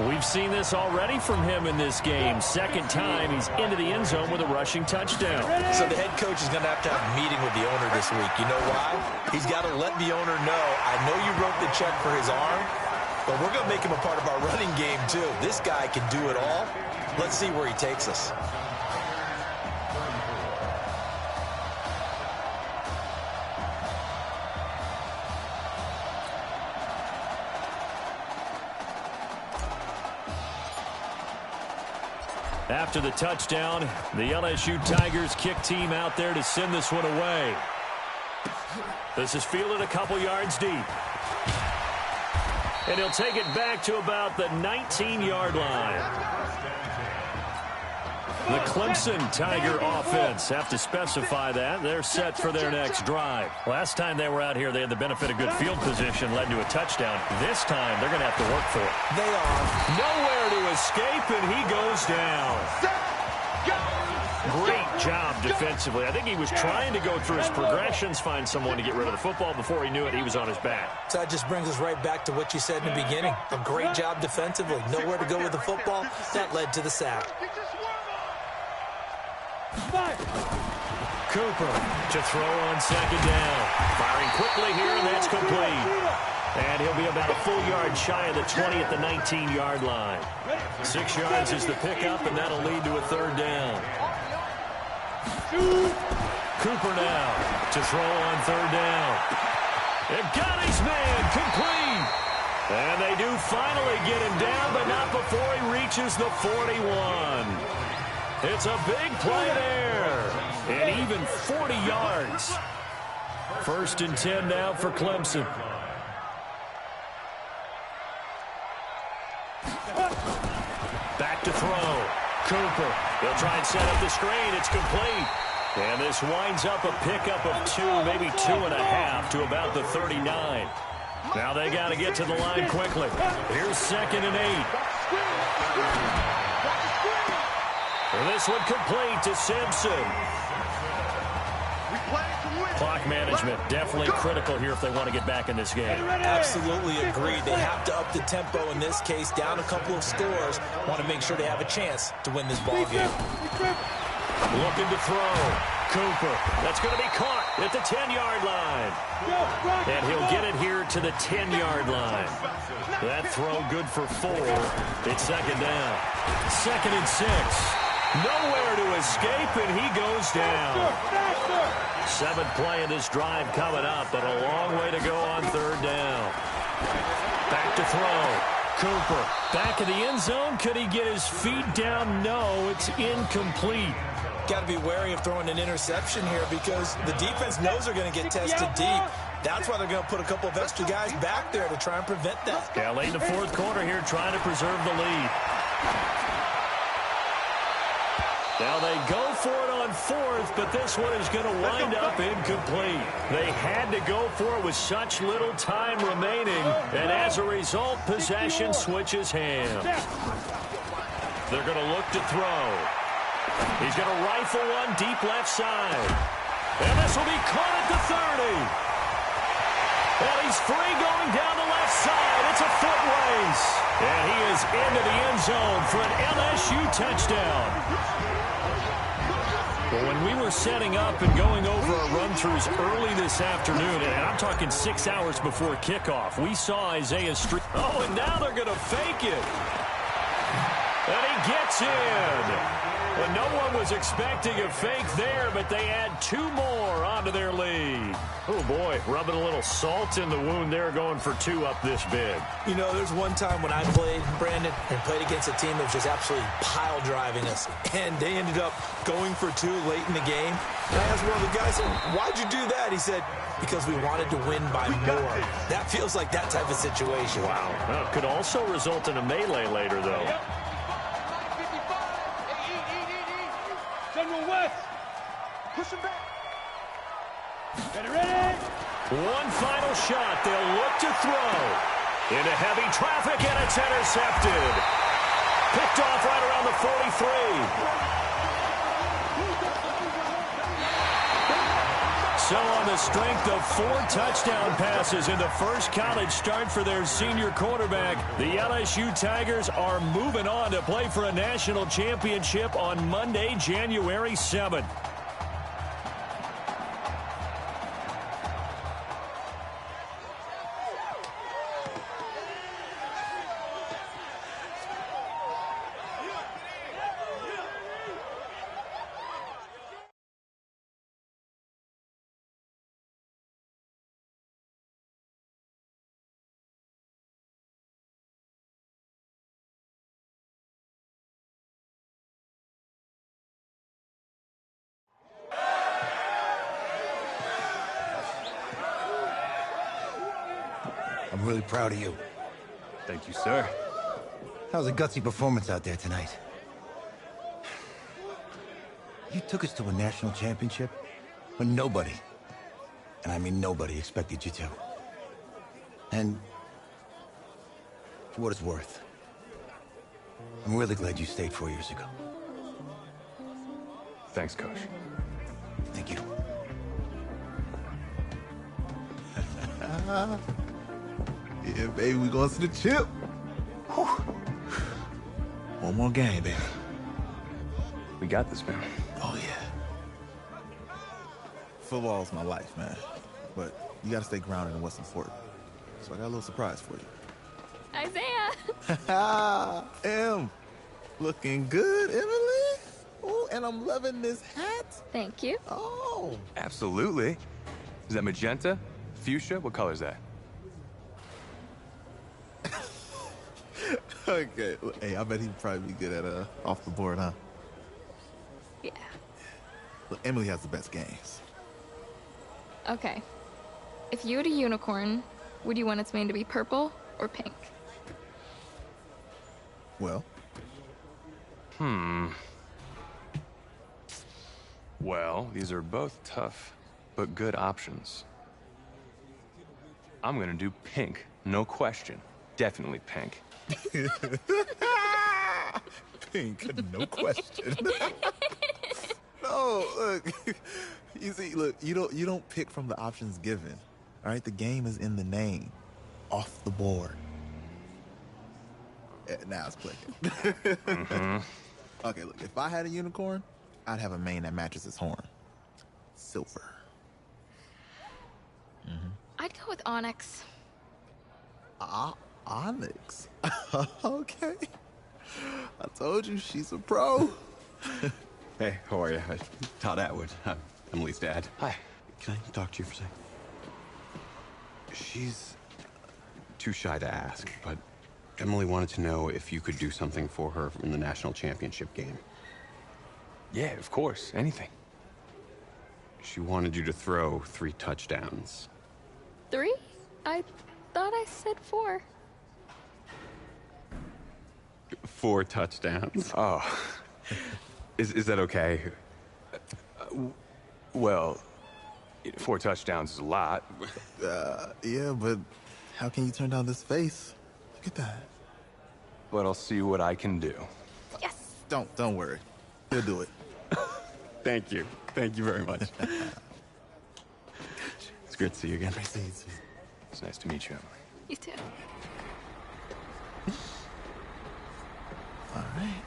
We've seen this already from him in this game. Second time he's into the end zone with a rushing touchdown. So the head coach is going to have a meeting with the owner this week. You know why? He's got to let the owner know, I know you wrote the check for his arm, but we're going to make him a part of our running game too. This guy can do it all. Let's see where he takes us. After the touchdown, the LSU Tigers kick team out there to send this one away. This is fielded a couple yards deep. And he'll take it back to about the 19-yard line. The Clemson Tiger offense have to specify that. They're set for their next drive. Last time they were out here, they had the benefit of good field position, led to a touchdown. This time, they're going to have to work for it. They are. Nowhere to escape, and he goes down. Great job defensively. I think he was trying to go through his progressions, find someone to get rid of the football. Before he knew it, he was on his back. So that just brings us right back to what you said in the beginning. A great job defensively. Nowhere to go with the football. That led to the sack. Cooper to throw on second down. Firing quickly here, and that's complete. And he'll be about a full yard shy of the 20 at the 19-yard line. 6 yards is the pickup, and that'll lead to a third down. Cooper now to throw on third down. They've got his man complete. And they do finally get him down, but not before he reaches the 41. It's a big play there. And even 40 yards. First and 10 now for Clemson. Back to throw. Cooper. They'll try and set up the screen. It's complete. And this winds up a pickup of 2, maybe 2.5 to about the 39. Now they got to get to the line quickly. Here's second and 8. And this one complete to Simpson. Clock management definitely critical here if they want to get back in this game. Absolutely agreed. They have to up the tempo in this case, down a couple of scores. Want to make sure they have a chance to win this ball game. Looking to throw. Cooper. That's going to be caught at the 10-yard line. And he'll get it here to the 10-yard line. That throw good for 4. It's second down. Second and 6. Nowhere to escape, and he goes down. 7th play of this drive coming up, but a long way to go on third down. Back to throw. Cooper back in the end zone. Could he get his feet down? No, it's incomplete. Got to be wary of throwing an interception here because the defense knows they're going to get tested deep. That's why they're going to put a couple of extra guys back there to try and prevent that. Yeah, late in the fourth quarter here, trying to preserve the lead. Now they go for it on 4th, but this one is going to wind up incomplete. They had to go for it with such little time remaining, and as a result, possession switches hands. They're going to look to throw. He's going to rifle one deep left side. And this will be caught at the 30. And he's free going down the left side. It's a foot race. And he is into the end zone for an LSU touchdown. Well, when we were setting up and going over our run-throughs early this afternoon, and I'm talking 6 hours before kickoff, we saw Isaiah Street. Oh, and now they're going to fake it. And he gets in. Well, no one was expecting a fake there, but they add 2 more onto their lead. Oh, boy, rubbing a little salt in the wound there, going for 2 up this big. You know, there's one time when I played, Brandon, and played against a team that was just absolutely pile driving us, and they ended up going for 2 late in the game. And I asked one of the guys, why'd you do that? He said, because we wanted to win by more. That feels like that type of situation. Wow. Well, it could also result in a melee later, though. Yep. General West. Push him back. Ready. One final shot. They'll look to throw. Into heavy traffic, and it's intercepted. Picked off right around the 43. So on the strength of 4 touchdown passes in the first college start for their senior quarterback, the LSU Tigers are moving on to play for a national championship on Monday, January 7th. I'm really proud of you. Thank you, sir. How's a gutsy performance out there tonight? You took us to a national championship when nobody, and I mean nobody, expected you to. And for what it's worth, I'm really glad you stayed 4 years ago. Thanks, Coach. Thank you. Yeah, baby, we going to the chip. Whew. One more game, baby. We got this, man. Oh, yeah. Football's my life, man. But you got to stay grounded in what's important. So I got a little surprise for you. Isaiah! Em, looking good, Emily. Oh, and I'm loving this hat. Thank you. Oh. Absolutely. Is that magenta? Fuchsia? What color is that? Okay. Hey, I bet he'd probably be good at off the board, huh? Yeah. Look, Emily has the best games. Okay. If you had a unicorn, would you want its mane to be purple or pink? Well? Well, these are both tough, but good options. I'm gonna do pink, no question. Definitely pink. Pink, no question. No, look. You see, look, you don't pick from the options given. All right, the game is in the name. Off the board. Now it's clicking. Okay, look, if I had a unicorn, I'd have a mane that matches its horn. Silver. I'd go with onyx. Onyx. Okay. I told you she's a pro. Hey, how are you? Todd Atwood. I'm Emily's dad. Hi. Can I talk to you for a second? She's too shy to ask, but Emily wanted to know if you could do something for her in the national championship game. Yeah, of course. Anything. She wanted you to throw 3 touchdowns. 3? I thought I said 4. 4 touchdowns. Oh. Is that okay? Well, 4 touchdowns is a lot. Yeah, but how can you turn down this face? Look at that. But I'll see what I can do. Yes! Don't worry. He'll do it. Thank you. Thank you very much. It's great to see you again. Great to see you too. It's nice to meet you, Emily. You too. All right.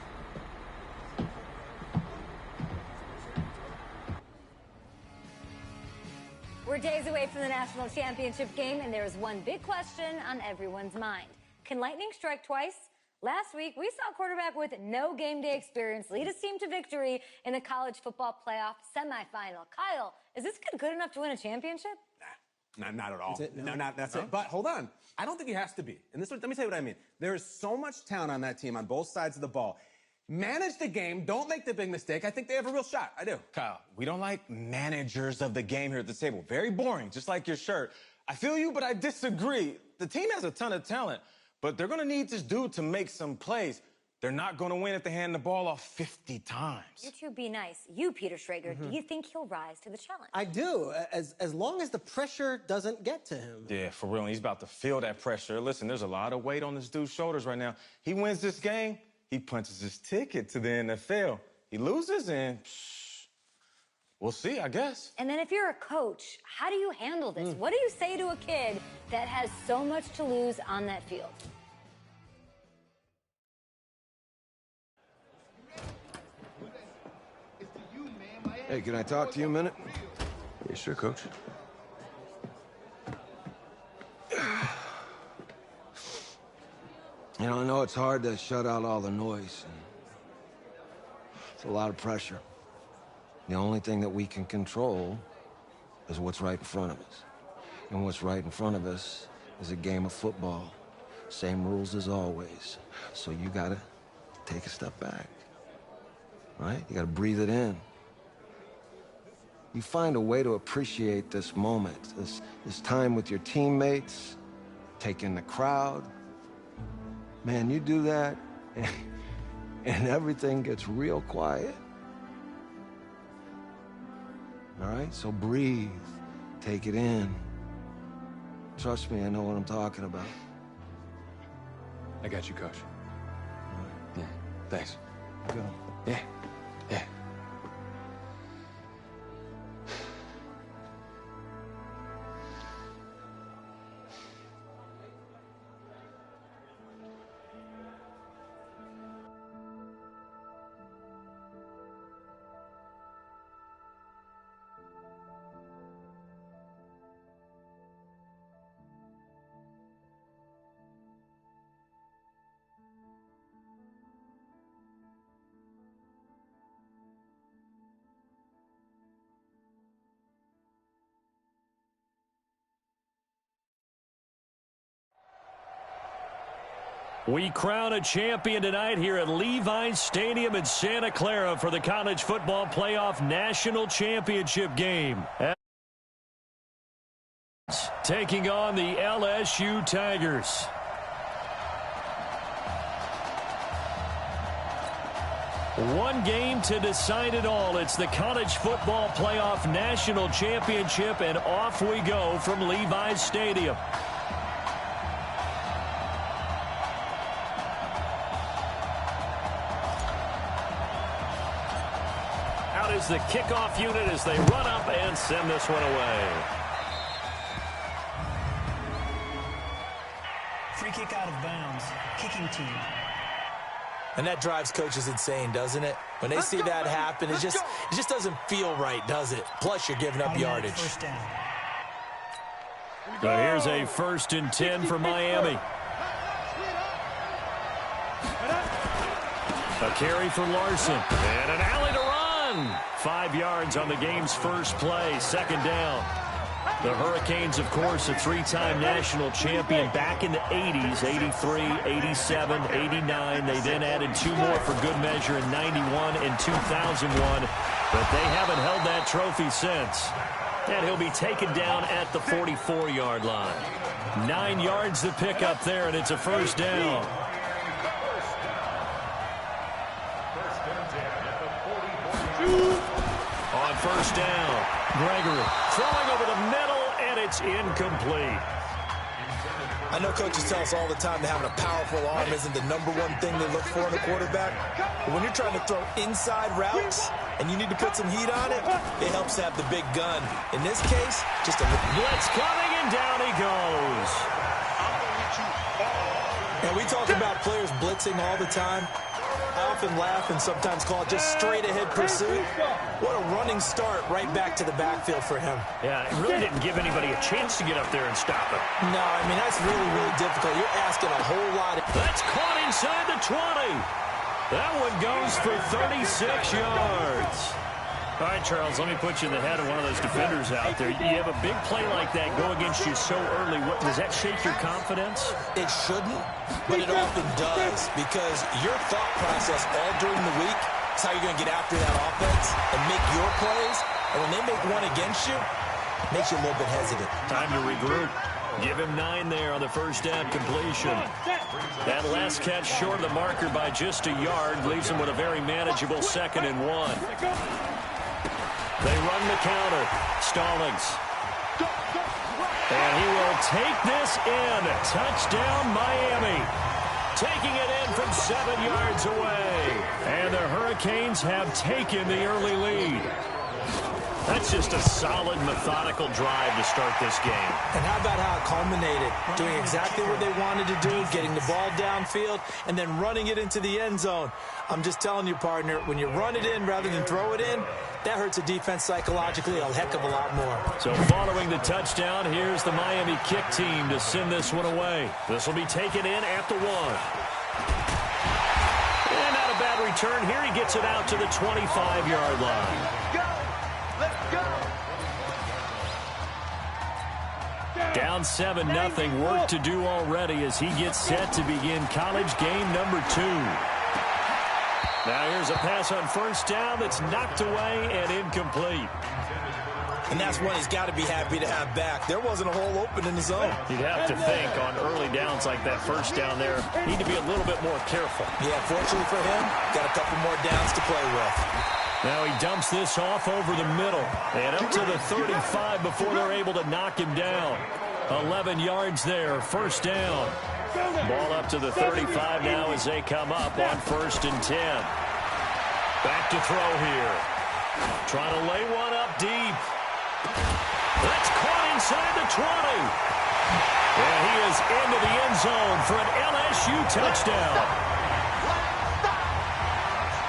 We're days away from the national championship game, and there's one big question on everyone's mind. Can lightning strike twice? Last week, we saw a quarterback with no game day experience lead his team to victory in the college football playoff semifinal. Kyle, is this kid good enough to win a championship? Not at all. No, That's it. But hold on. I don't think he has to be. And let me tell you what I mean. There is so much talent on that team on both sides of the ball. Manage the game. Don't make the big mistake. I think they have a real shot. I do. Kyle, we don't like managers of the game here at the table. Very boring, just like your shirt. I feel you, but I disagree. The team has a ton of talent, but they're going to need this dude to make some plays. They're not going to win if they hand the ball off 50 times. You two be nice. You, Peter Schrager, do you think he'll rise to the challenge? I do, as long as the pressure doesn't get to him. Yeah, for real. He's about to feel that pressure. Listen, there's a lot of weight on this dude's shoulders right now. He wins this game, he punches his ticket to the NFL. He loses, and we'll see, I guess. And then if you're a coach, how do you handle this? What do you say to a kid that has so much to lose on that field? Hey, can I talk to you a minute? Yeah, sure, Coach. You know, I know it's hard to shut out all the noise. It's a lot of pressure. The only thing that we can control is what's right in front of us. And what's right in front of us is a game of football. Same rules as always. So you gotta take a step back, right? You gotta breathe it in. You find a way to appreciate this moment, this time with your teammates, take in the crowd. Man, you do that, and everything gets real quiet. All right, so breathe, take it in. Trust me, I know what I'm talking about. I got you, Coach. Yeah, thanks. Go. Yeah, yeah. We crown a champion tonight here at Levi's Stadium in Santa Clara for the College Football Playoff National Championship game. Taking on the LSU Tigers. One game to decide it all. It's the College Football Playoff National Championship, and off we go from Levi's Stadium. Out is the kickoff unit as they run up and send this one away. Free kick out of bounds. Kicking team. And that drives coaches insane, doesn't it? When they see that happen, it just doesn't feel right, does it? Plus, you're giving up yardage. First down. So here's a 1st and 10 for Miami. A carry for Larson. And an alley to run. 5 yards on the game's first play. 2nd down. The Hurricanes, of course, a 3-time national champion back in the 80s, 83, 87, 89. They then added 2 more for good measure in 91 and 2001. But they haven't held that trophy since. And he'll be taken down at the 44-yard line. 9 yards to pick up there, and it's a 1st down. On 1st down, Gregory throwing over the middle, and it's incomplete. I know coaches tell us all the time that having a powerful arm isn't the #1 thing they look for in a quarterback. But when you're trying to throw inside routes and you need to put some heat on it, it helps to have the big gun. In this case, just a blitz coming, and down he goes. And we talk about players blitzing all the time. I often laugh and sometimes call it just straight-ahead pursuit. What a running start right back to the backfield for him. Yeah, it really didn't give anybody a chance to get up there and stop him. No, I mean, that's really, really difficult. You're asking a whole lot. That's caught inside the 20. That one goes for 36 yards. All right, Charles, let me put you in the head of one of those defenders out there. You have a big play like that go against you so early. What, does that shake your confidence? It shouldn't, but it often does, because your thought process all during the week is how you're going to get after that offense and make your plays. And when they make one against you, it makes you a little bit hesitant. Time to regroup. Give him 9 there on the first down completion. That last catch short of the marker by just a yard leaves him with a very manageable 2nd and 1. They run the counter. Stallings. And he will take this in. Touchdown, Miami. Taking it in from 7 yards away. And the Hurricanes have taken the early lead. That's just a solid, methodical drive to start this game. And how about how it culminated? Doing exactly what they wanted to do, getting the ball downfield, and then running it into the end zone. I'm just telling you, partner, when you run it in rather than throw it in, that hurts a defense psychologically a heck of a lot more. So following the touchdown, here's the Miami kick team to send this one away. This will be taken in at the 1. And not a bad return here. He gets it out to the 25-yard line. Down 7-0. Work to do already as he gets set to begin college game number 2. Now here's a pass on first down that's knocked away and incomplete. And that's one he's got to be happy to have back. There wasn't a hole open in the zone. You'd have to think on early downs like that first down there, need to be a little bit more careful. Yeah, fortunately for him, got a couple more downs to play with. Now he dumps this off over the middle and up to the 35 before they're able to knock him down. 11 yards there, first down. Ball up to the 35 now as they come up on 1st and 10. Back to throw here. Trying to lay one up deep. That's caught inside the 20. And he is into the end zone for an LSU touchdown.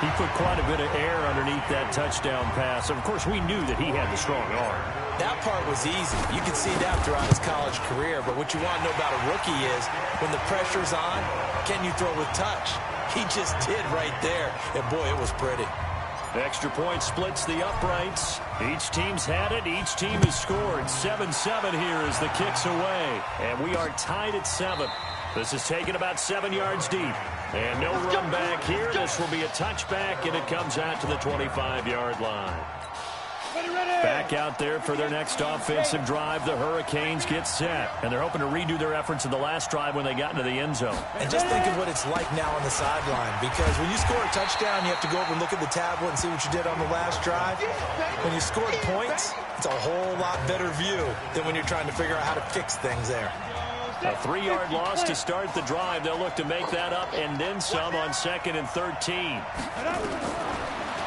He put quite a bit of air underneath that touchdown pass. Of course, we knew that he had the strong arm. That part was easy. You can see that throughout his college career. But what you want to know about a rookie is when the pressure's on, can you throw with touch? He just did right there. And, boy, it was pretty. The extra point splits the uprights. Each team's had it. Each team has scored. 7-7 here as the kick's away. And we are tied at 7. This is taken about 7 yards deep. And no run back here. This will be a touchback, and it comes out to the 25-yard line. Back out there for their next offensive drive. The Hurricanes get set. And they're hoping to redo their efforts in the last drive when they got into the end zone. And just think of what it's like now on the sideline. Because when you score a touchdown, you have to go over and look at the tablet and see what you did on the last drive. When you scored points, it's a whole lot better view than when you're trying to figure out how to fix things there. A 3-yard loss to start the drive. They'll look to make that up and then some on 2nd and 13.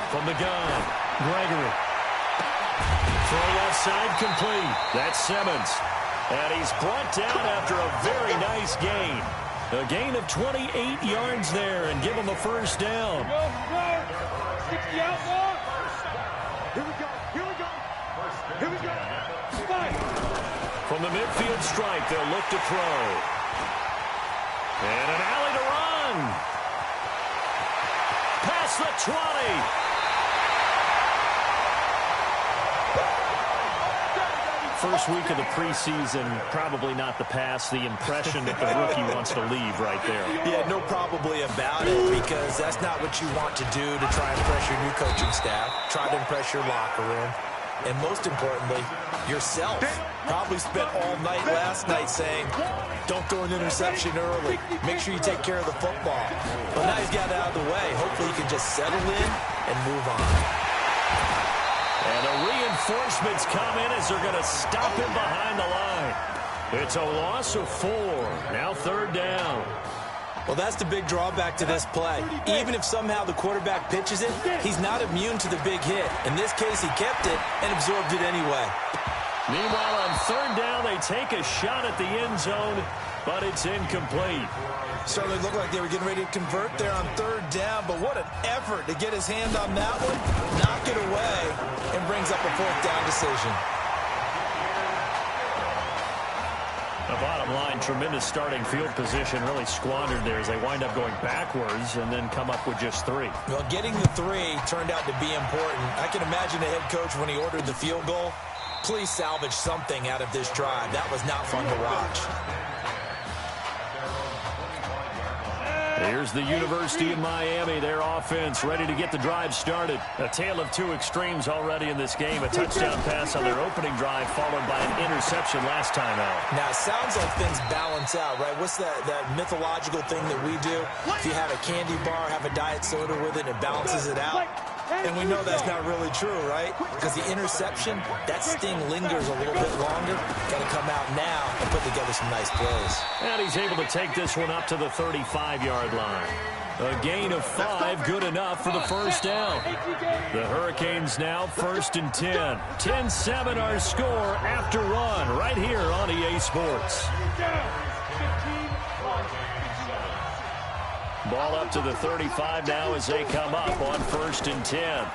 From the gun, Gregory. Throw left side complete. That's Simmons. And he's brought down after a very nice gain. A gain of 28 yards there and give him a first down. 60 out. Here we go. From the midfield stripe, they'll look to throw. And an alley to run. Past the 20. First week of the preseason, probably not the pass, the impression that the rookie wants to leave right there. Yeah, no probably about it, because that's not what you want to do to try and impress your new coaching staff. Try to impress your locker room. And most importantly, yourself. Probably spent all night last night saying, don't throw an interception early. Make sure you take care of the football. Well, now he's got it out of the way. Hopefully he can just settle in and move on. And the reinforcements come in as they're going to stop him behind the line. It's a loss of 4. Now 3rd down. Well, that's the big drawback to this play. Even if somehow the quarterback pitches it, he's not immune to the big hit. In this case, he kept it and absorbed it anyway. Meanwhile, on 3rd down, they take a shot at the end zone. but it's incomplete. Certainly looked like they were getting ready to convert there on third down, but what an effort to get his hand on that one, knock it away, and brings up a fourth down decision. The bottom line, tremendous starting field position, really squandered there as they wind up going backwards and then come up with just 3. Well, getting the 3 turned out to be important. I can imagine the head coach when he ordered the field goal, please salvage something out of this drive. That was not fun to watch. Here's the University of Miami, their offense ready to get the drive started. A tale of 2 extremes already in this game. A touchdown pass on their opening drive followed by an interception last time out. Now, it sounds like things balance out, right? What's that mythological thing that we do? If you have a candy bar, have a diet soda with it, it balances it out. And we know that's not really true, right? Because the interception, that sting lingers a little bit longer. Got to come out now and put together some nice plays. And he's able to take this one up to the 35-yard line. A gain of 5, good enough for the first down. The Hurricanes now 1st and 10. 10-7 our score after 1 right here on EA Sports. Ball up to the 35 now as they come up on 1st and 10.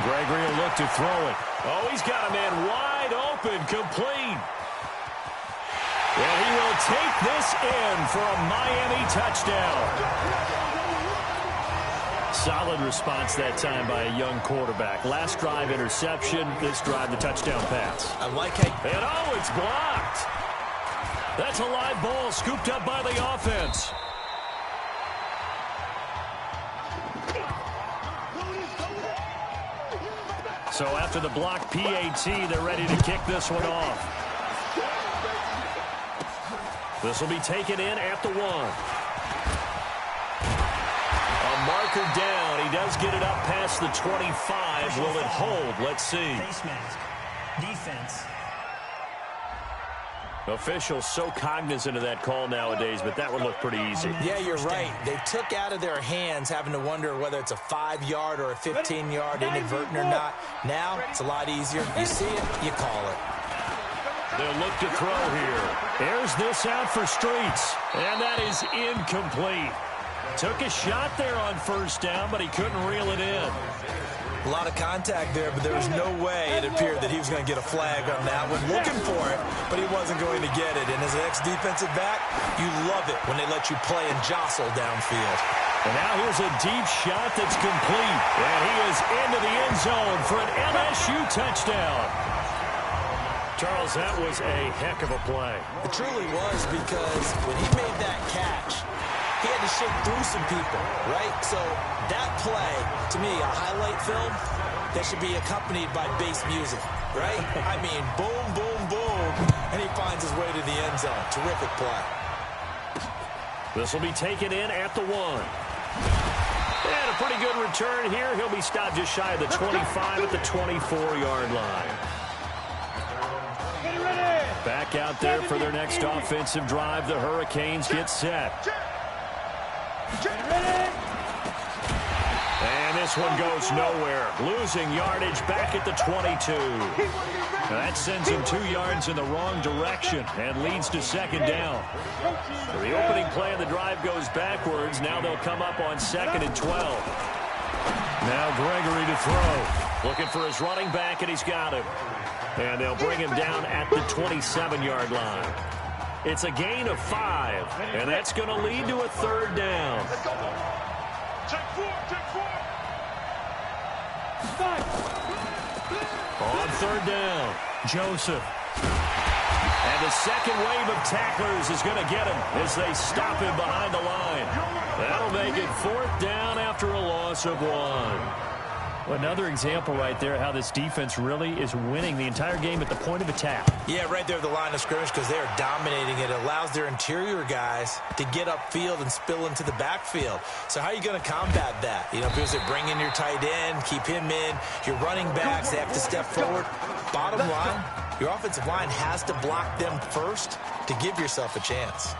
Gregory will look to throw it. Oh, he's got a man wide open, complete. And he will take this in for a Miami touchdown. Solid response that time by a young quarterback. Last drive interception, this drive the touchdown pass. I like how... And oh, it's blocked. That's a live ball scooped up by the offense. So after the block PAT, they're ready to kick this one off. This will be taken in at the 1. A marker down. He does get it up past the 25. Will it hold? Let's see. Face mask. Defense. Officials so cognizant of that call nowadays, but that would look pretty easy. Yeah, you're right. They took out of their hands having to wonder whether it's a 5-yard or a 15-yard inadvertent or not. Now, it's a lot easier. You see it, you call it. They'll look to throw here. Airs this out for Streets, and that is incomplete. Took a shot there on 1st down, but he couldn't reel it in. A lot of contact there, but there was no way it appeared that he was going to get a flag on that one. Looking for it, but he wasn't going to get it. And as an ex-defensive back, you love it when they let you play and jostle downfield. And now here's a deep shot that's complete. And he is into the end zone for an LSU touchdown. Charles, that was a heck of a play. It truly was, because when he made that catch, he had to shake through some people, right? So that play, to me, a highlight film that should be accompanied by bass music, right? I mean, boom, boom, boom, and he finds his way to the end zone. Terrific play. This will be taken in at the 1. And a pretty good return here. He'll be stopped just shy of the 25 at the 24-yard line. Back out there for their next offensive drive. The Hurricanes get set. And this one goes nowhere. Losing yardage back at the 22. That sends him 2 yards in the wrong direction and leads to 2nd down. So the opening play of the drive goes backwards. Now they'll come up on 2nd and 12. Now Gregory to throw. Looking for his running back, and he's got him. And they'll bring him down at the 27-yard line. It's a gain of 5, and that's going to lead to a 3rd down. On 3rd down, Joseph. And the second wave of tacklers is going to get him as they stop him behind the line. That'll make it 4th down after a loss of 1. Another example right there how this defense really is winning the entire game at the point of attack. Yeah, right there at the line of scrimmage, because they are dominating it. It allows their interior guys to get upfield and spill into the backfield. So how are you going to combat that? You know, because they bring in your tight end, keep him in. Your running backs, they have to step forward. Bottom line, your offensive line has to block them first to give yourself a chance.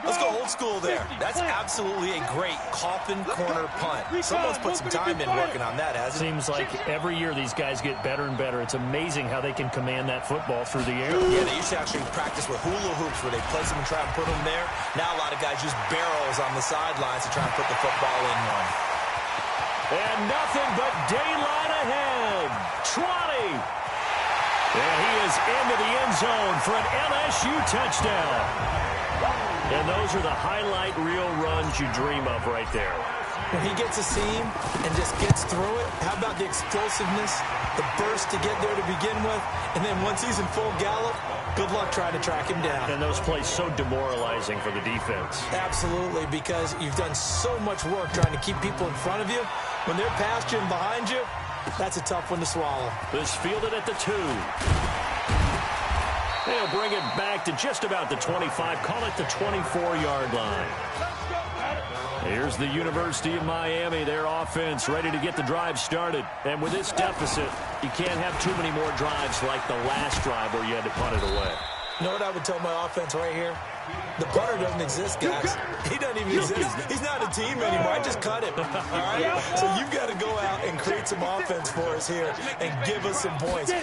Let's go old school there. That's absolutely a great coffin corner punt. Someone's put some time in working on that, hasn't it? Seems like every year these guys get better and better. It's amazing how they can command that football through the air. Yeah, they used to actually practice with hula hoops where they place them and try and put them there. Now a lot of guys use barrels on the sidelines to try and put the football in one. And nothing but daylight ahead. 20. And he is into the end zone for an LSU touchdown. And those are the highlight reel runs you dream of right there. When he gets a seam and just gets through it, how about the explosiveness, the burst to get there to begin with, and then once he's in full gallop, good luck trying to track him down. And those plays so demoralizing for the defense. Absolutely, because you've done so much work trying to keep people in front of you. When they're past you and behind you, that's a tough one to swallow. This fielded at the 2. They'll bring it back to just about the 25. Call it the 24-yard line. Here's the University of Miami, their offense ready to get the drive started. And with this deficit, you can't have too many more drives like the last drive where you had to punt it away. You know what I would tell my offense right here? The punter doesn't exist, guys. He doesn't even exist. He's not a team anymore. I just cut him. All right? So you've got to go out and create some offense for us here and give us some points.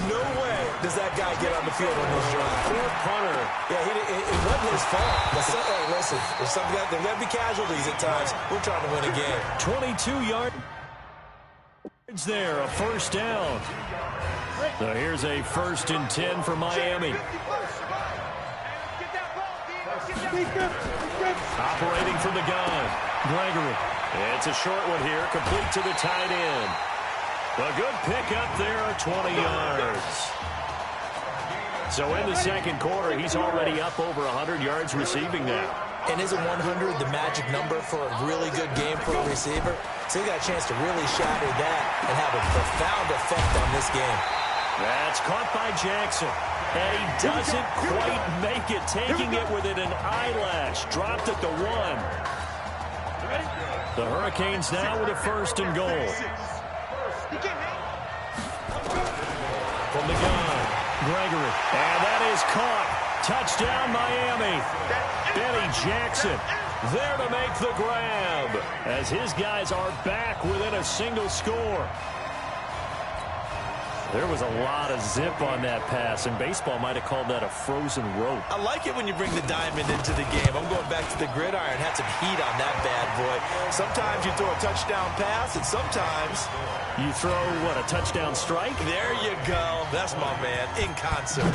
No way does that guy get on the field on this drive. Poor punter. Yeah, it wasn't his fault. Hey, listen, there's going to be casualties at times. We're trying to win a game. 22 yards there, a first down. So here's a 1st and 10 for Miami. Operating from the gun, Gregory. It's a short one here, complete to the tight end. A good pickup there, 20 yards. So in the second quarter, he's already up over 100 yards receiving now. And isn't 100 the magic number for a really good game for a receiver? So he got a chance to really shatter that and have a profound effect on this game. That's caught by Jackson. And he doesn't quite make it, taking it within an eyelash. Dropped at the 1. The Hurricanes now with a 1st and goal. From the gun, Gregory. And that is caught. Touchdown, Miami. Benny Jackson there to make the grab as his guys are back within a single score. There was a lot of zip on that pass, and baseball might have called that a frozen rope. I like it when you bring the diamond into the game. I'm going back to the gridiron. Had some heat on that bad boy. Sometimes you throw a touchdown pass, and sometimes you throw, what, a touchdown strike? There you go. That's my man, in concert.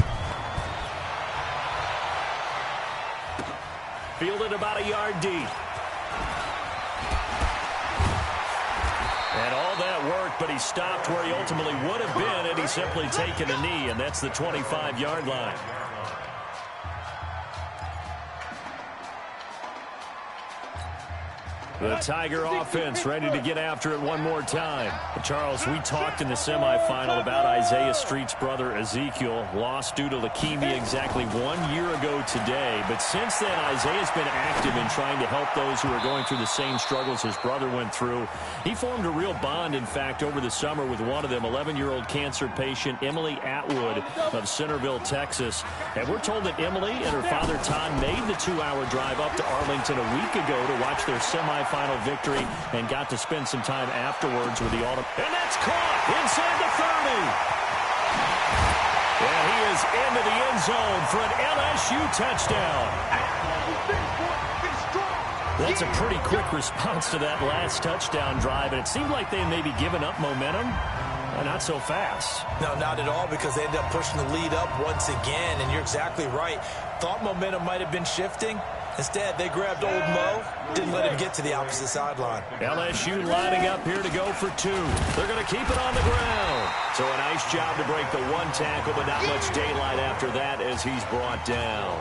Fielded about a yard deep. And all that worked, but he stopped where he ultimately would have been had he simply taken a knee, and that's the 25-yard line. The Tiger offense ready to get after it one more time. Charles, we talked in the semifinal about Isaiah Street's brother Ezekiel, lost due to leukemia exactly 1 year ago today. But since then, Isaiah's been active in trying to help those who are going through the same struggles his brother went through. He formed a real bond, in fact, over the summer with one of them, 11-year-old cancer patient Emily Atwood of Centerville, Texas. And we're told that Emily and her father Todd made the 2-hour drive up to Arlington a week ago to watch their semifinal victory and got to spend some time afterwards with the Autumn. And that's caught inside the 30. And he is into the end zone for an LSU touchdown. That's a pretty quick response to that last touchdown drive, and it seemed like they may be giving up momentum. Not so fast. No, not at all, because they ended up pushing the lead up once again, and you're exactly right. Thought momentum might have been shifting. Instead, they grabbed old Mo, didn't let him get to the opposite sideline. LSU lining up here to go for 2. They're going to keep it on the ground. So a nice job to break the 1 tackle, but not much daylight after that as he's brought down.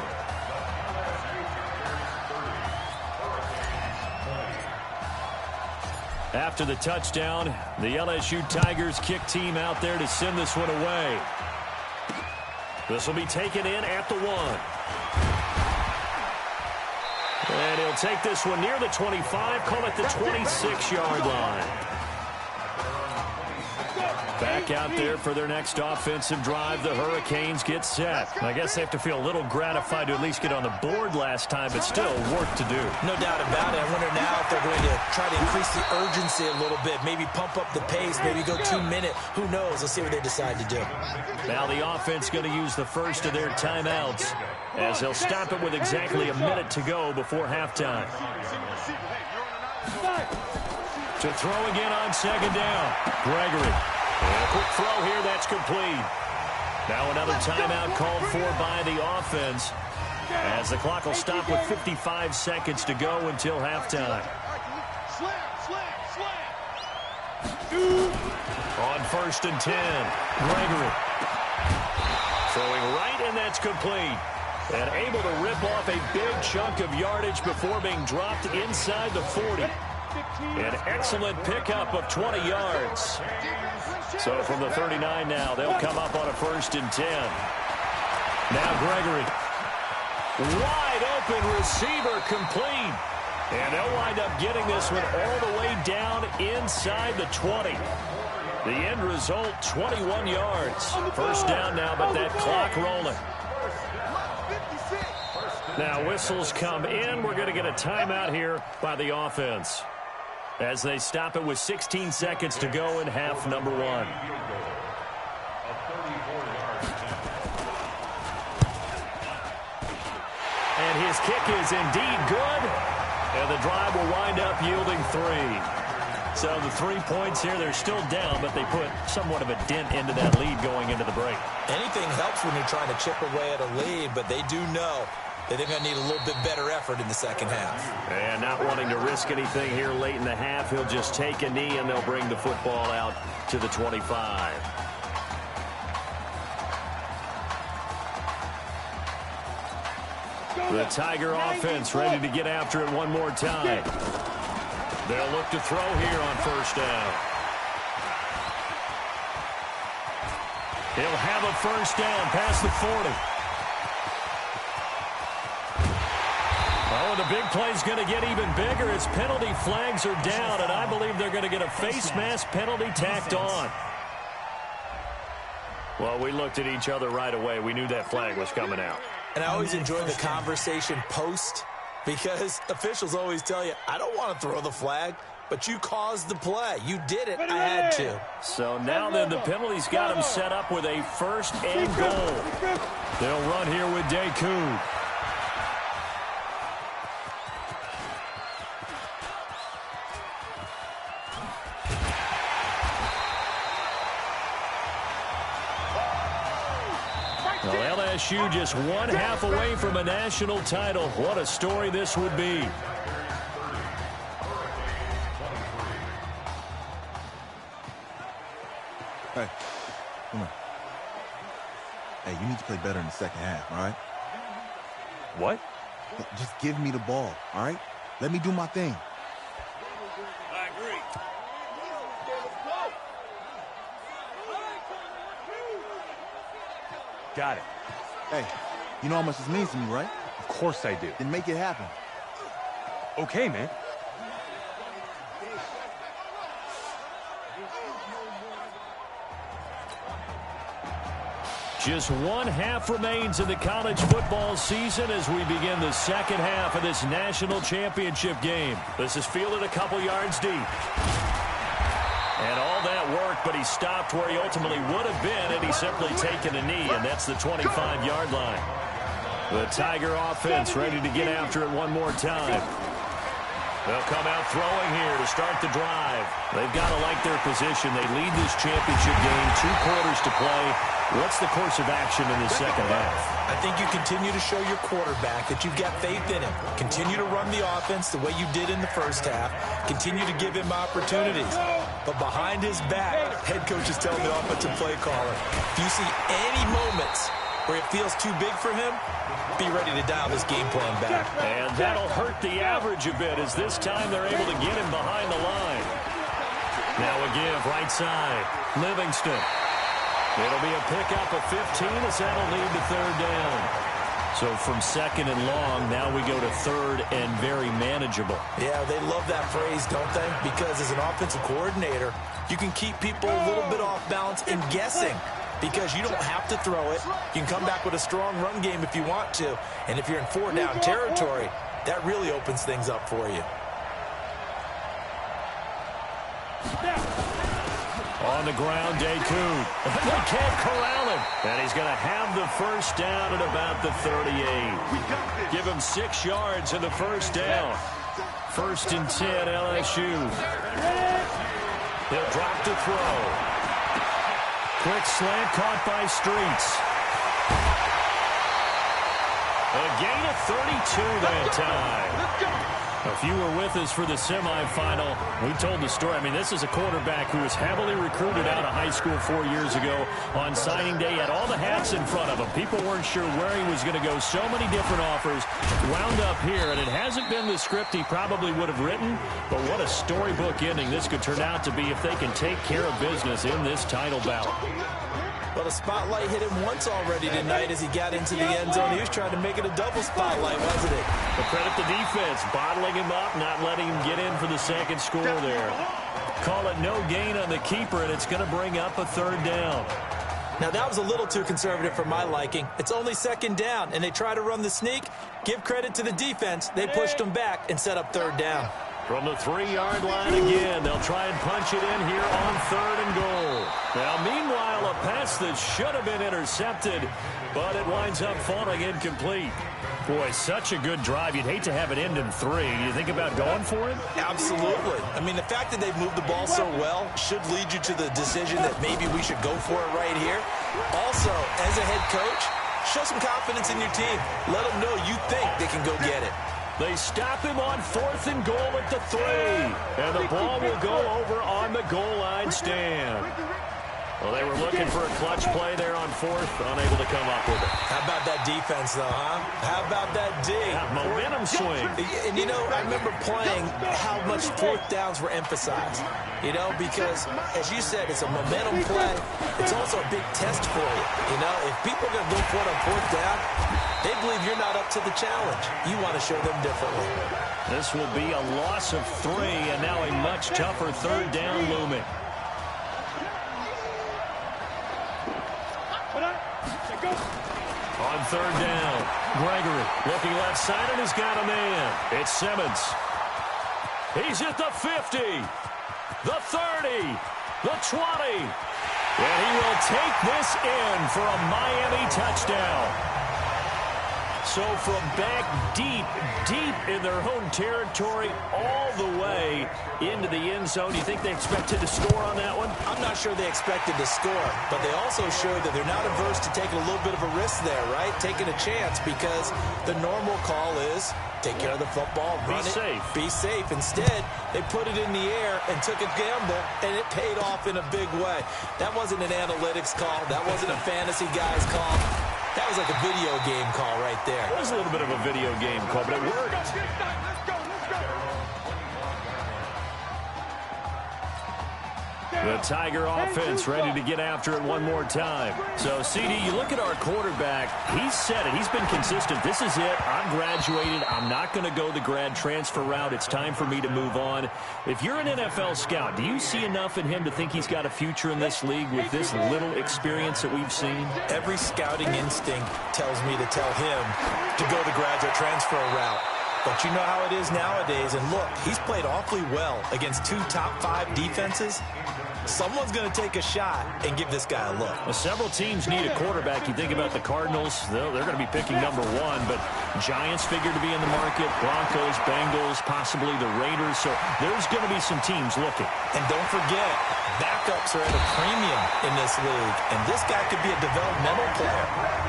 After the touchdown, the LSU Tigers kick team out there to send this one away. This will be taken in at the 1. And he'll take this one near the 25, call it the 26-yard line. Back out there for their next offensive drive. The Hurricanes get set. I guess they have to feel a little gratified to at least get on the board last time, but still work to do. No doubt about it. I wonder now if they're going to try to increase the urgency a little bit, maybe pump up the pace, maybe go 2-minute. Who knows? Let's see what they decide to do. Now the offense going to use the first of their timeouts as they'll stop it with exactly a minute to go before halftime. To throw again on second down. Gregory. And a quick throw here, that's complete. Now another timeout called for by the offense as the clock will stop with 55 seconds to go until halftime. On 1st and 10, Gregory. Throwing right, and that's complete. And able to rip off a big chunk of yardage before being dropped inside the 40. An excellent pickup of 20 yards. So from the 39 now, they'll come up on a 1st and 10. Now Gregory. Wide open receiver complete. And they'll wind up getting this one all the way down inside the 20. The end result, 21 yards. First down now, but that clock rolling. Now whistles come in. We're going to get a timeout here by the offense as they stop it with 16 seconds to go in half number 1. And his kick is indeed good. And the drive will wind up yielding 3. So the 3 points here, they're still down, but they put somewhat of a dent into that lead going into the break. Anything helps when you're trying to chip away at a lead, but they do know that they're going to need a little bit better effort in the second half. And not wanting to risk anything here late in the half, he'll just take a knee and they'll bring the football out to the 25. The Tiger offense ready to get after it one more time. They'll look to throw here on 1st down. He'll have a 1st down past the 40. Oh, the big play's going to get even bigger as penalty flags are down, and I believe they're going to get a face mask penalty tacked on. Well, we looked at each other right away. We knew that flag was coming out. And I always enjoy the conversation post because officials always tell you, I don't want to throw the flag, but you caused the play. You did it. I had to. So now then the penalty's got him set up with a 1st and goal. They'll run here with Deku. Well, LSU just one half away from a national title. What a story this would be. Hey, come on. Hey, you need to play better in the second half, all right? What? Just give me the ball, all right? Let me do my thing. I agree. Got it. Hey, you know how much this means to me, right? Of course I do. Then make it happen. Okay, man. Just one half remains in the college football season as we begin the second half of this national championship game. This is fielded a couple yards deep. And all that worked, but he stopped where he ultimately would have been had he simply taken a knee, and that's the 25-yard line. The Tiger offense ready to get after it one more time. They'll come out throwing here to start the drive. They've got to like their position. They lead this championship game, 2 quarters to play. What's the course of action in the second half? I think you continue to show your quarterback that you've got faith in him. Continue to run the offense the way you did in the first half. Continue to give him opportunities. But behind his back, head coach is telling the offensive play caller, if you see any moments where it feels too big for him, be ready to dial this game plan back. And that'll hurt the average a bit as this time they're able to get him behind the line. Now a give right side. Livingston. It'll be a pickup of 15 as that'll lead to 3rd down. So from 2nd and long, now we go to 3rd and very manageable. Yeah, they love that phrase, don't they? Because as an offensive coordinator, you can keep people a little bit off balance and guessing because you don't have to throw it. You can come back with a strong run game if you want to. And if you're in 4-down territory, that really opens things up for you. On the ground, Deku. They can't corral him. And he's going to have the first down at about the 38. Give him 6 yards in the first down. 1st and 10, LSU. He'll drop to throw. Quick slant caught by Streets. A gain of 32 that time. If you were with us for the semifinal, we told the story. I mean, this is a quarterback who was heavily recruited out of high school 4 years ago. On signing day, had all the hats in front of him. People weren't sure where he was going to go. So many different offers. Wound up here, and it hasn't been the script he probably would have written. But what a storybook ending this could turn out to be if they can take care of business in this title bout. Well, the spotlight hit him once already tonight as he got into the end zone. He was trying to make it a double spotlight, wasn't it? But credit the defense, bottling him up, not letting him get in for the second score there. Call it no gain on the keeper, and it's going to bring up a 3rd down. Now, that was a little too conservative for my liking. It's only 2nd down, and they try to run the sneak. Give credit to the defense. They pushed them back and set up 3rd down. From the 3-yard line again, they'll try and punch it in here on 3rd and goal. Now, meanwhile, a pass that should have been intercepted, but it winds up falling incomplete. Boy, such a good drive. You'd hate to have it end in 3. You think about going for it? Absolutely. I mean, the fact that they've moved the ball so well should lead you to the decision that maybe we should go for it right here. Also, as a head coach, show some confidence in your team. Let them know you think they can go get it. They stop him on 4th and goal at the 3. And the ball will go over on the goal line stand. Well, they were looking for a clutch play there on 4th, unable to come up with it. How about that defense, though, huh? How about that D? That momentum swing. And, you know, I remember playing how much 4th downs were emphasized. You know, because, as you said, it's a momentum play. It's also a big test for you. You know, if people are going to go for it on 4th down, they believe you're not up to the challenge. You want to show them differently. This will be a loss of 3, and now a much tougher 3rd down looming. On 3rd down, Gregory looking left side and has got a man. It's Simmons. He's at the 50, the 30, the 20. And he will take this in for a Miami touchdown. So from back deep in their own territory, all the way into the end zone. Do you think they expected to score on that one? I'm not sure they expected to score, but they also showed that they're not averse to taking a little bit of a risk there, right? Taking a chance, because the normal call is take care of the football, run it, be safe. Instead, they put it in the air and took a gamble, and it paid off in a big way. That wasn't an analytics call. That wasn't a fantasy guy's call. That was like a video game call right there. It was a little bit of a video game call, but it worked. The Tiger offense ready to get after it one more time. So, CD, you look at our quarterback. He's said it. He's been consistent. This is it. I'm graduated. I'm not going to go the grad transfer route. It's time for me to move on. If you're an NFL scout, do you see enough in him to think he's got a future in this league with this little experience that we've seen? Every scouting instinct tells me to tell him to go the graduate transfer route. But you know how it is nowadays. And look, he's played awfully well against 2 top 5 defenses. Someone's going to take a shot and give this guy a look. Well, several teams need a quarterback. You think about the Cardinals, they're going to be picking number 1, but Giants figure to be in the market, Broncos, Bengals, possibly the Raiders. So there's going to be some teams looking. And don't forget, backups are at a premium in this league, and this guy could be a developmental player.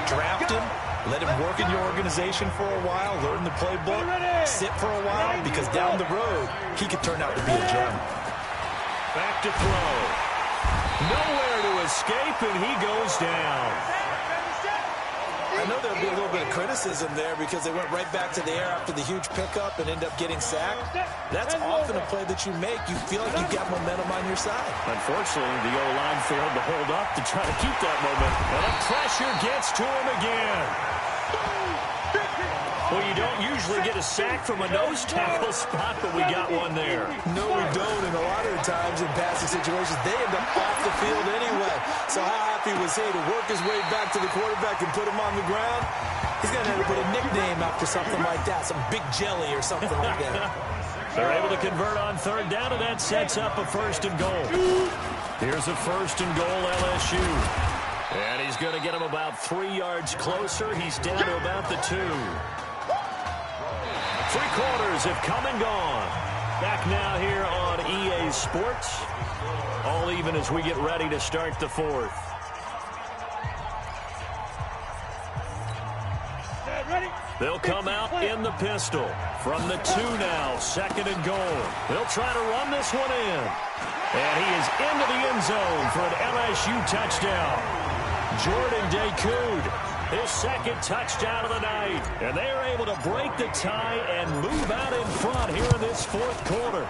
Draft him, let him work in your organization for a while, learn the playbook, sit for a while, because down the road, he could turn out to be a gem. Back to throw. Nowhere to escape, and he goes down. I know there'll be a little bit of criticism there because they went right back to the air after the huge pickup and ended up getting sacked. That's often a play that you make. You feel like you've got momentum on your side. Unfortunately, the O-line failed to hold up to try to keep that momentum. And the pressure gets to him again. Well, you don't usually get a sack from a nose tackle spot, but we got one there. No, we don't. And a lot of the times in passing situations, they end up off the field anyway. So how happy was he to work his way back to the quarterback and put him on the ground? He's going to have to put a nickname after something like that, some Big Jelly or something like that. They're able to convert on third down, and that sets up a first and goal. Here's a first and goal, LSU. And he's going to get him about 3 yards closer. He's down to about the 2. 3 quarters have come and gone. Back now here on EA Sports. All even as we get ready to start the 4th. They'll come out in the pistol. From the 2 now, second and goal. They'll try to run this one in. And he is into the end zone for an LSU touchdown. Jordan Dakoud, his second touchdown of the night. And they are able to break the tie and move out in front here in this 4th quarter.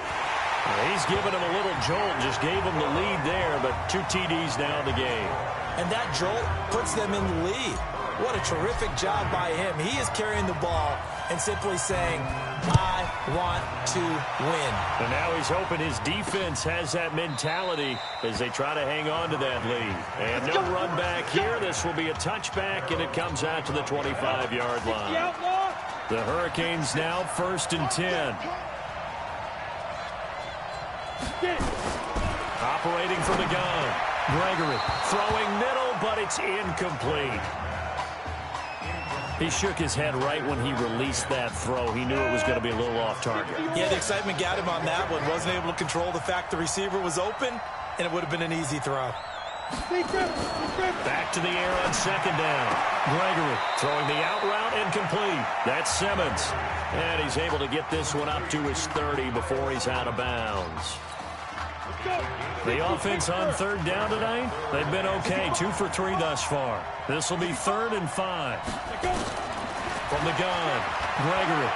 He's given him a little jolt, just gave him the lead there, but 2 TDs now in the game. And that jolt puts them in the lead. What a terrific job by him. He is carrying the ball and simply saying, I want to win. And now he's hoping his defense has that mentality as they try to hang on to that lead. And no run back here. This will be a touchback, and it comes out to the 25-yard line. The Hurricanes now 1st and 10. Operating from the gun. Gregory throwing middle, but it's incomplete. He shook his head right when he released that throw. He knew it was going to be a little off target. Yeah, the excitement got him on that one. Wasn't able to control the fact the receiver was open, and it would have been an easy throw. Back to the air on second down. Gregory throwing the out route incomplete. That's Simmons. And he's able to get this one up to his 30 before he's out of bounds. The offense on third down tonight, they've been okay. 2 for 3 thus far. This will be 3rd and 5. From the gun, Gregory.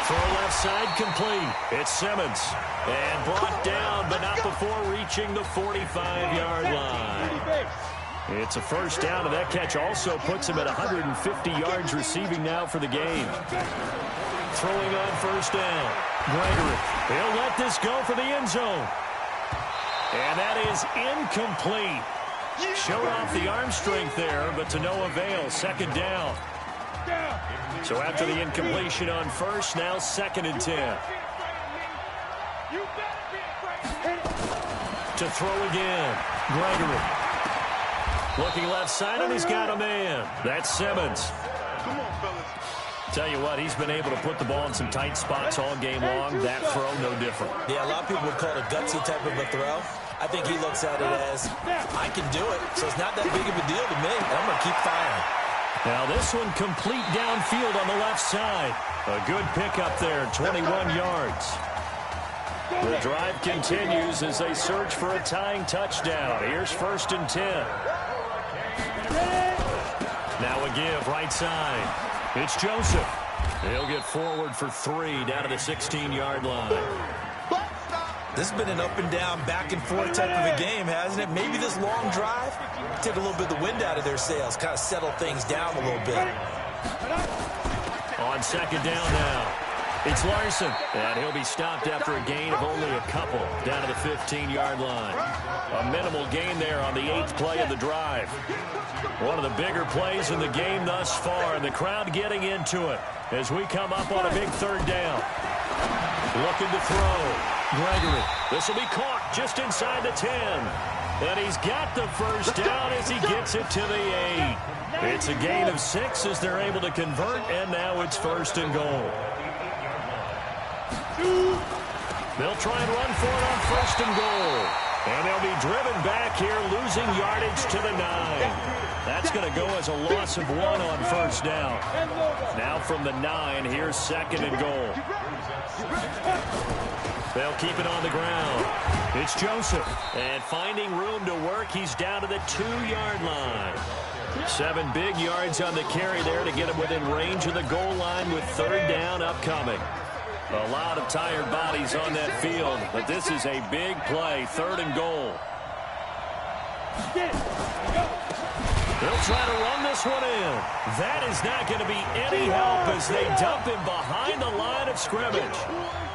Throw left side complete. It's Simmons. And brought down, but not before reaching the 45-yard line. It's a first down, and that catch also puts him at 150 yards receiving now for the game. Throwing on first down. Gregory. He'll let this go for the end zone. And that is incomplete. Showed off the arm strength there, but to no avail. Second down. So after the incompletion on first, now 2nd and 10. To throw again. Gregory. Looking left side, and he's got a man. That's Simmons. Come on, fellas. Tell you what, he's been able to put the ball in some tight spots all game long. That throw, no different. Yeah, a lot of people would call it a gutsy type of a throw. I think he looks at it as, I can do it, so it's not that big of a deal to me, and I'm going to keep firing. Now this one complete downfield on the left side. A good pickup there, 21 yards. The drive continues as they search for a tying touchdown. Here's 1st and 10. Now a give, right side. It's Joseph. He'll get forward for 3 down to the 16-yard line. This has been an up-and-down, back-and-forth type of a game, hasn't it? Maybe this long drive take a little bit of the wind out of their sails, kind of settle things down a little bit. On second down now, it's Larson, and he'll be stopped after a gain of only a couple down to the 15-yard line. A minimal gain there on the 8th play of the drive. One of the bigger plays in the game thus far, and the crowd getting into it as we come up on a big 3rd down. Looking to throw. Gregory. This will be caught just inside the 10. And he's got the first down as he gets it to the 8. It's a gain of 6 as they're able to convert, and now it's 1st and goal. They'll try and run for it on 1st and goal. And they'll be driven back here, losing yardage to the 9. That's going to go as a loss of 1 on 1st down. Now from the 9, here's 2nd and goal. They'll keep it on the ground. It's Joseph. And finding room to work, he's down to the 2-yard line. 7 big yards on the carry there to get him within range of the goal line with 3rd down upcoming. A lot of tired bodies on that field, but this is a big play, 3rd and goal. They'll try to run this one in. That is not going to be any help as they dump him behind the line of scrimmage.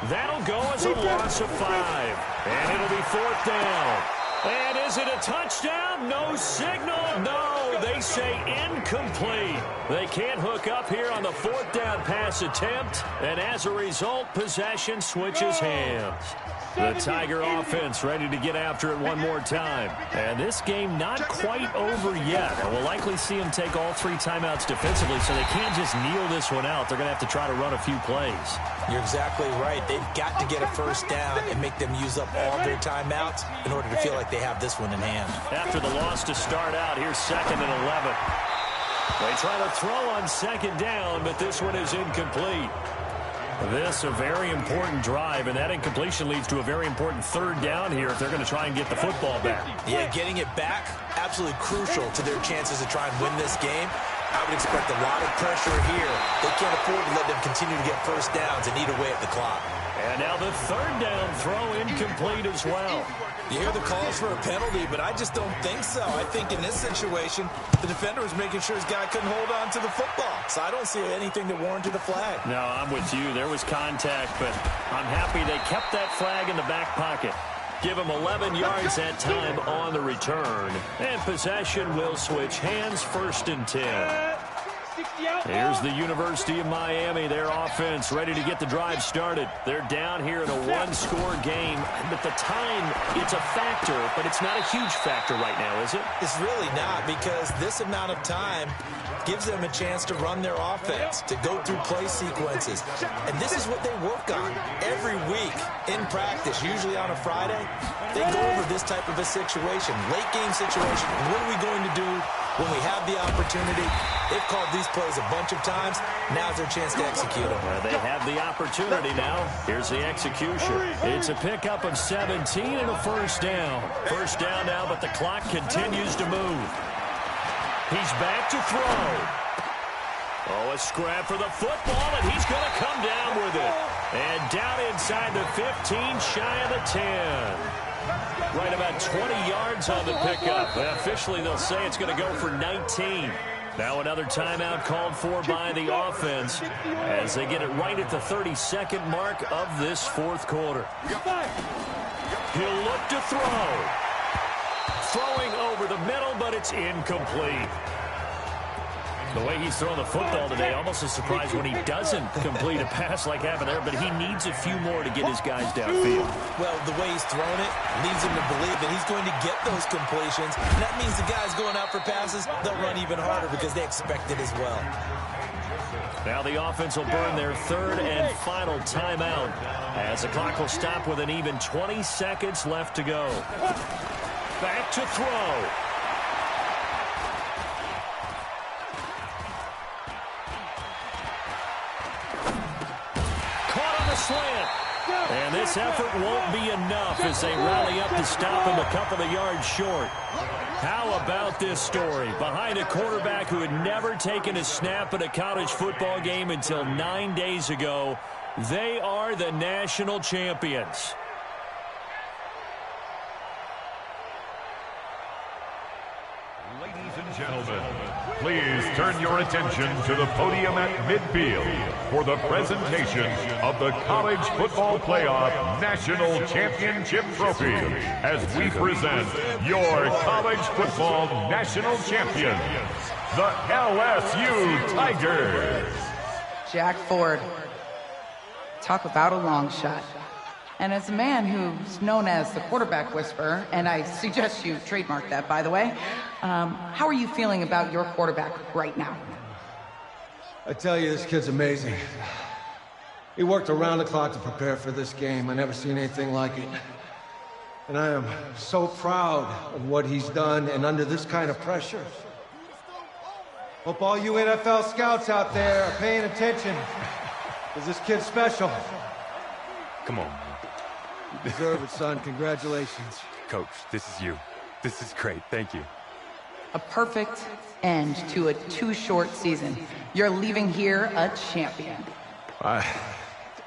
That'll go as a loss of 5. And it'll be 4th down. And is it a touchdown? No signal. No, they say incomplete. They can't hook up here on the 4th down pass attempt. And as a result, possession switches hands. The Tiger offense ready to get after it one more time. And this game not quite over yet. And we'll likely see them take all 3 timeouts defensively, so they can't just kneel this one out. They're going to have to try to run a few plays. You're exactly right. They've got to get a first down and make them use up all their timeouts in order to feel like they have this one in hand. After the loss to start out, here's 2nd and 11. They try to throw on 2nd down, but this one is incomplete. This a very important drive, and that incompletion leads to a very important 3rd down here if they're going to try and get the football back. Yeah, getting it back, absolutely crucial to their chances to try and win this game. I would expect a lot of pressure here. They can't afford to let them continue to get first downs and eat away at the clock. And now the 3rd down throw incomplete as well. You hear the calls for a penalty, but I just don't think so. I think in this situation, the defender was making sure his guy couldn't hold on to the football. So I don't see anything that warranted a flag. No, I'm with you. There was contact, but I'm happy they kept that flag in the back pocket. Give him 11 yards that time on the return. And possession will switch hands, 1st and 10. Here's the University of Miami, their offense ready to get the drive started. They're down here in a 1-score game. But the time, it's a factor, but it's not a huge factor right now, is it? It's really not, because this amount of time gives them a chance to run their offense, to go through play sequences. And this is what they work on every week in practice, usually on a Friday. They go over this type of a situation, late game situation. What are we going to do when we have the opportunity? They've called these plays a bunch of times. Now's their chance to execute them. Well, they have the opportunity now. Here's the execution. It's a pickup of 17 and a 1st down. 1st down now, but the clock continues to move. He's back to throw. Oh, a scrap for the football, and he's going to come down with it. And down inside the 15, shy of the 10. Right about 20 yards on the pickup. Officially, they'll say it's going to go for 19. Now another timeout called for by the offense as they get it right at the 32nd mark of this 4th quarter. He'll look to throw. Throwing over the middle, but it's incomplete. The way he's thrown the football today, almost a surprise when he doesn't complete a pass like happened there, but he needs a few more to get his guys downfield. Well, the way he's thrown it leads him to believe that he's going to get those completions. And that means the guys going out for passes, they'll run even harder because they expect it as well. Now the offense will burn their 3rd and final timeout as the clock will stop with an even 20 seconds left to go. Back to throw. Slant. And this effort won't be enough as they rally up to stop him a couple of yards short. How about this story? Behind a quarterback who had never taken a snap at a college football game until 9 days ago, they are the national champions. Ladies and gentlemen, please turn your attention to the podium at midfield for the presentation of the College Football Playoff National Championship Trophy as we present your college football national champions, the LSU Tigers. Jack Ford. Talk about a long shot. And as a man who's known as the quarterback whisperer, and I suggest you trademark that, by the way, how are you feeling about your quarterback right now? I tell you, this kid's amazing. He worked around the clock to prepare for this game. I never seen anything like it. And I am so proud of what he's done, and under this kind of pressure. Hope all you NFL scouts out there are paying attention, because this kid's special. Come on, man. You deserve it, son. Congratulations. Coach, this is you. This is great. Thank you. A perfect end to a too short season. You're leaving here a champion.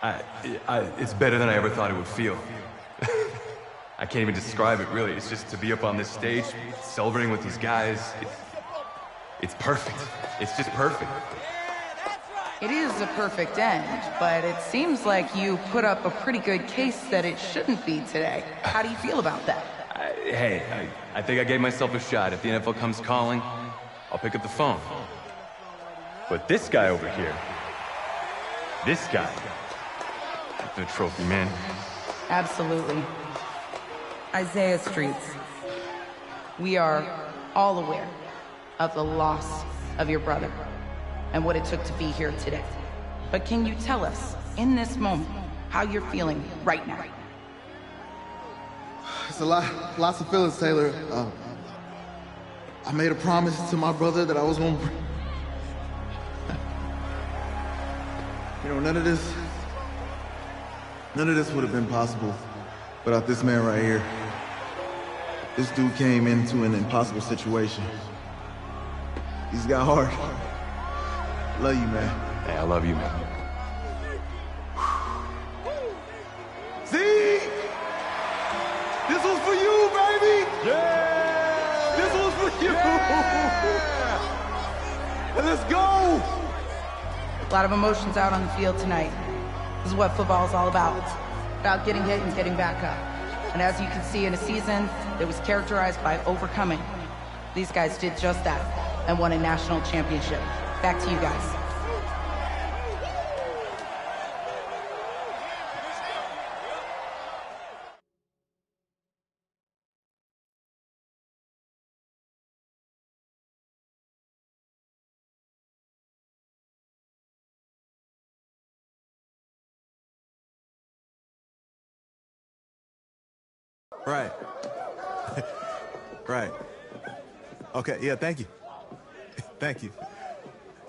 It's better than I ever thought it would feel. I can't even describe it, really. It's just to be up on this stage, celebrating with these guys. It's perfect. It's just perfect. It is a perfect end, but it seems like you put up a pretty good case that it shouldn't be today. How do you feel about that? I think I gave myself a shot. If the NFL comes calling, I'll pick up the phone. But this guy over here, this guy, the trophy, man. Absolutely. Isaiah Streets, we are all aware of the loss of your brother and what it took to be here today. But can you tell us, in this moment, how you're feeling right now? It's lots of feelings, Taylor. I made a promise to my brother that I was gonna... You know, none of this would have been possible without this man right here. This dude came into an impossible situation. He's got heart. Love you, man. Hey, I love you, man. See? This was for you, baby! Yeah! This was for you! Yeah! Let's go! A lot of emotions out on the field tonight. This is what football is all about. About getting hit and getting back up. And as you can see, in a season that was characterized by overcoming, these guys did just that and won a national championship. Back to you guys. Right. Right. Okay, yeah, thank you. Thank you.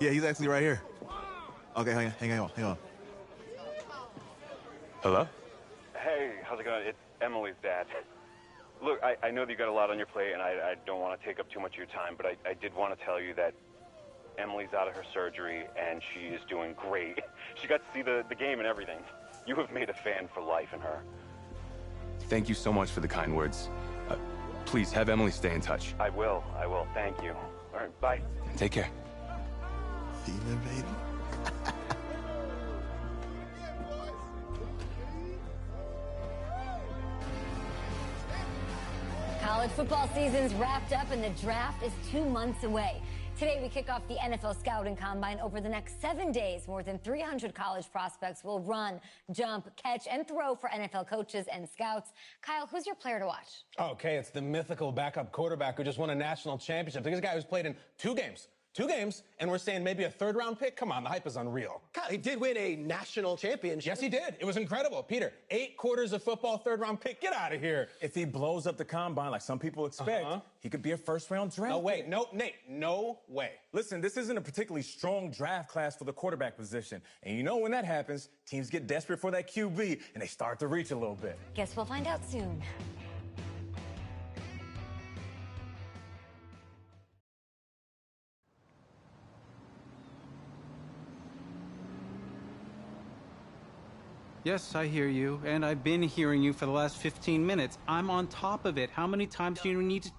Yeah, he's actually right here. Okay, hang on. Hello? Hey, how's it going? It's Emily's dad. Look, I know that you got a lot on your plate, and I don't want to take up too much of your time, but I did want to tell you that Emily's out of her surgery, and she is doing great. She got to see the game and everything. You have made a fan for life in her. Thank you so much for the kind words. Please, have Emily stay in touch. I will. Thank you. All right, bye. Take care. Feeling, baby. College football season's wrapped up and the draft is 2 months away. Today, we kick off the NFL Scouting Combine. Over the next 7 days, more than 300 college prospects will run, jump, catch, and throw for NFL coaches and scouts. Kyle, who's your player to watch? Okay, it's the mythical backup quarterback who just won a national championship. This guy who's played in 2 games, and we're saying maybe a 3rd-round pick? Come on, the hype is unreal. Kyle, he did win a national championship. Yes, he did. It was incredible. Peter, 8 quarters of football, 3rd-round pick. Get out of here. If he blows up the combine like some people expect, he could be a 1st-round draft. No way. No, Nate, no way. Listen, this isn't a particularly strong draft class for the quarterback position. And you know when that happens, teams get desperate for that QB, and they start to reach a little bit. Guess we'll find out soon. Yes, I hear you, and I've been hearing you for the last 15 minutes. I'm on top of it. How many times do you need to...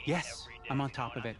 Yes, I'm on top of it.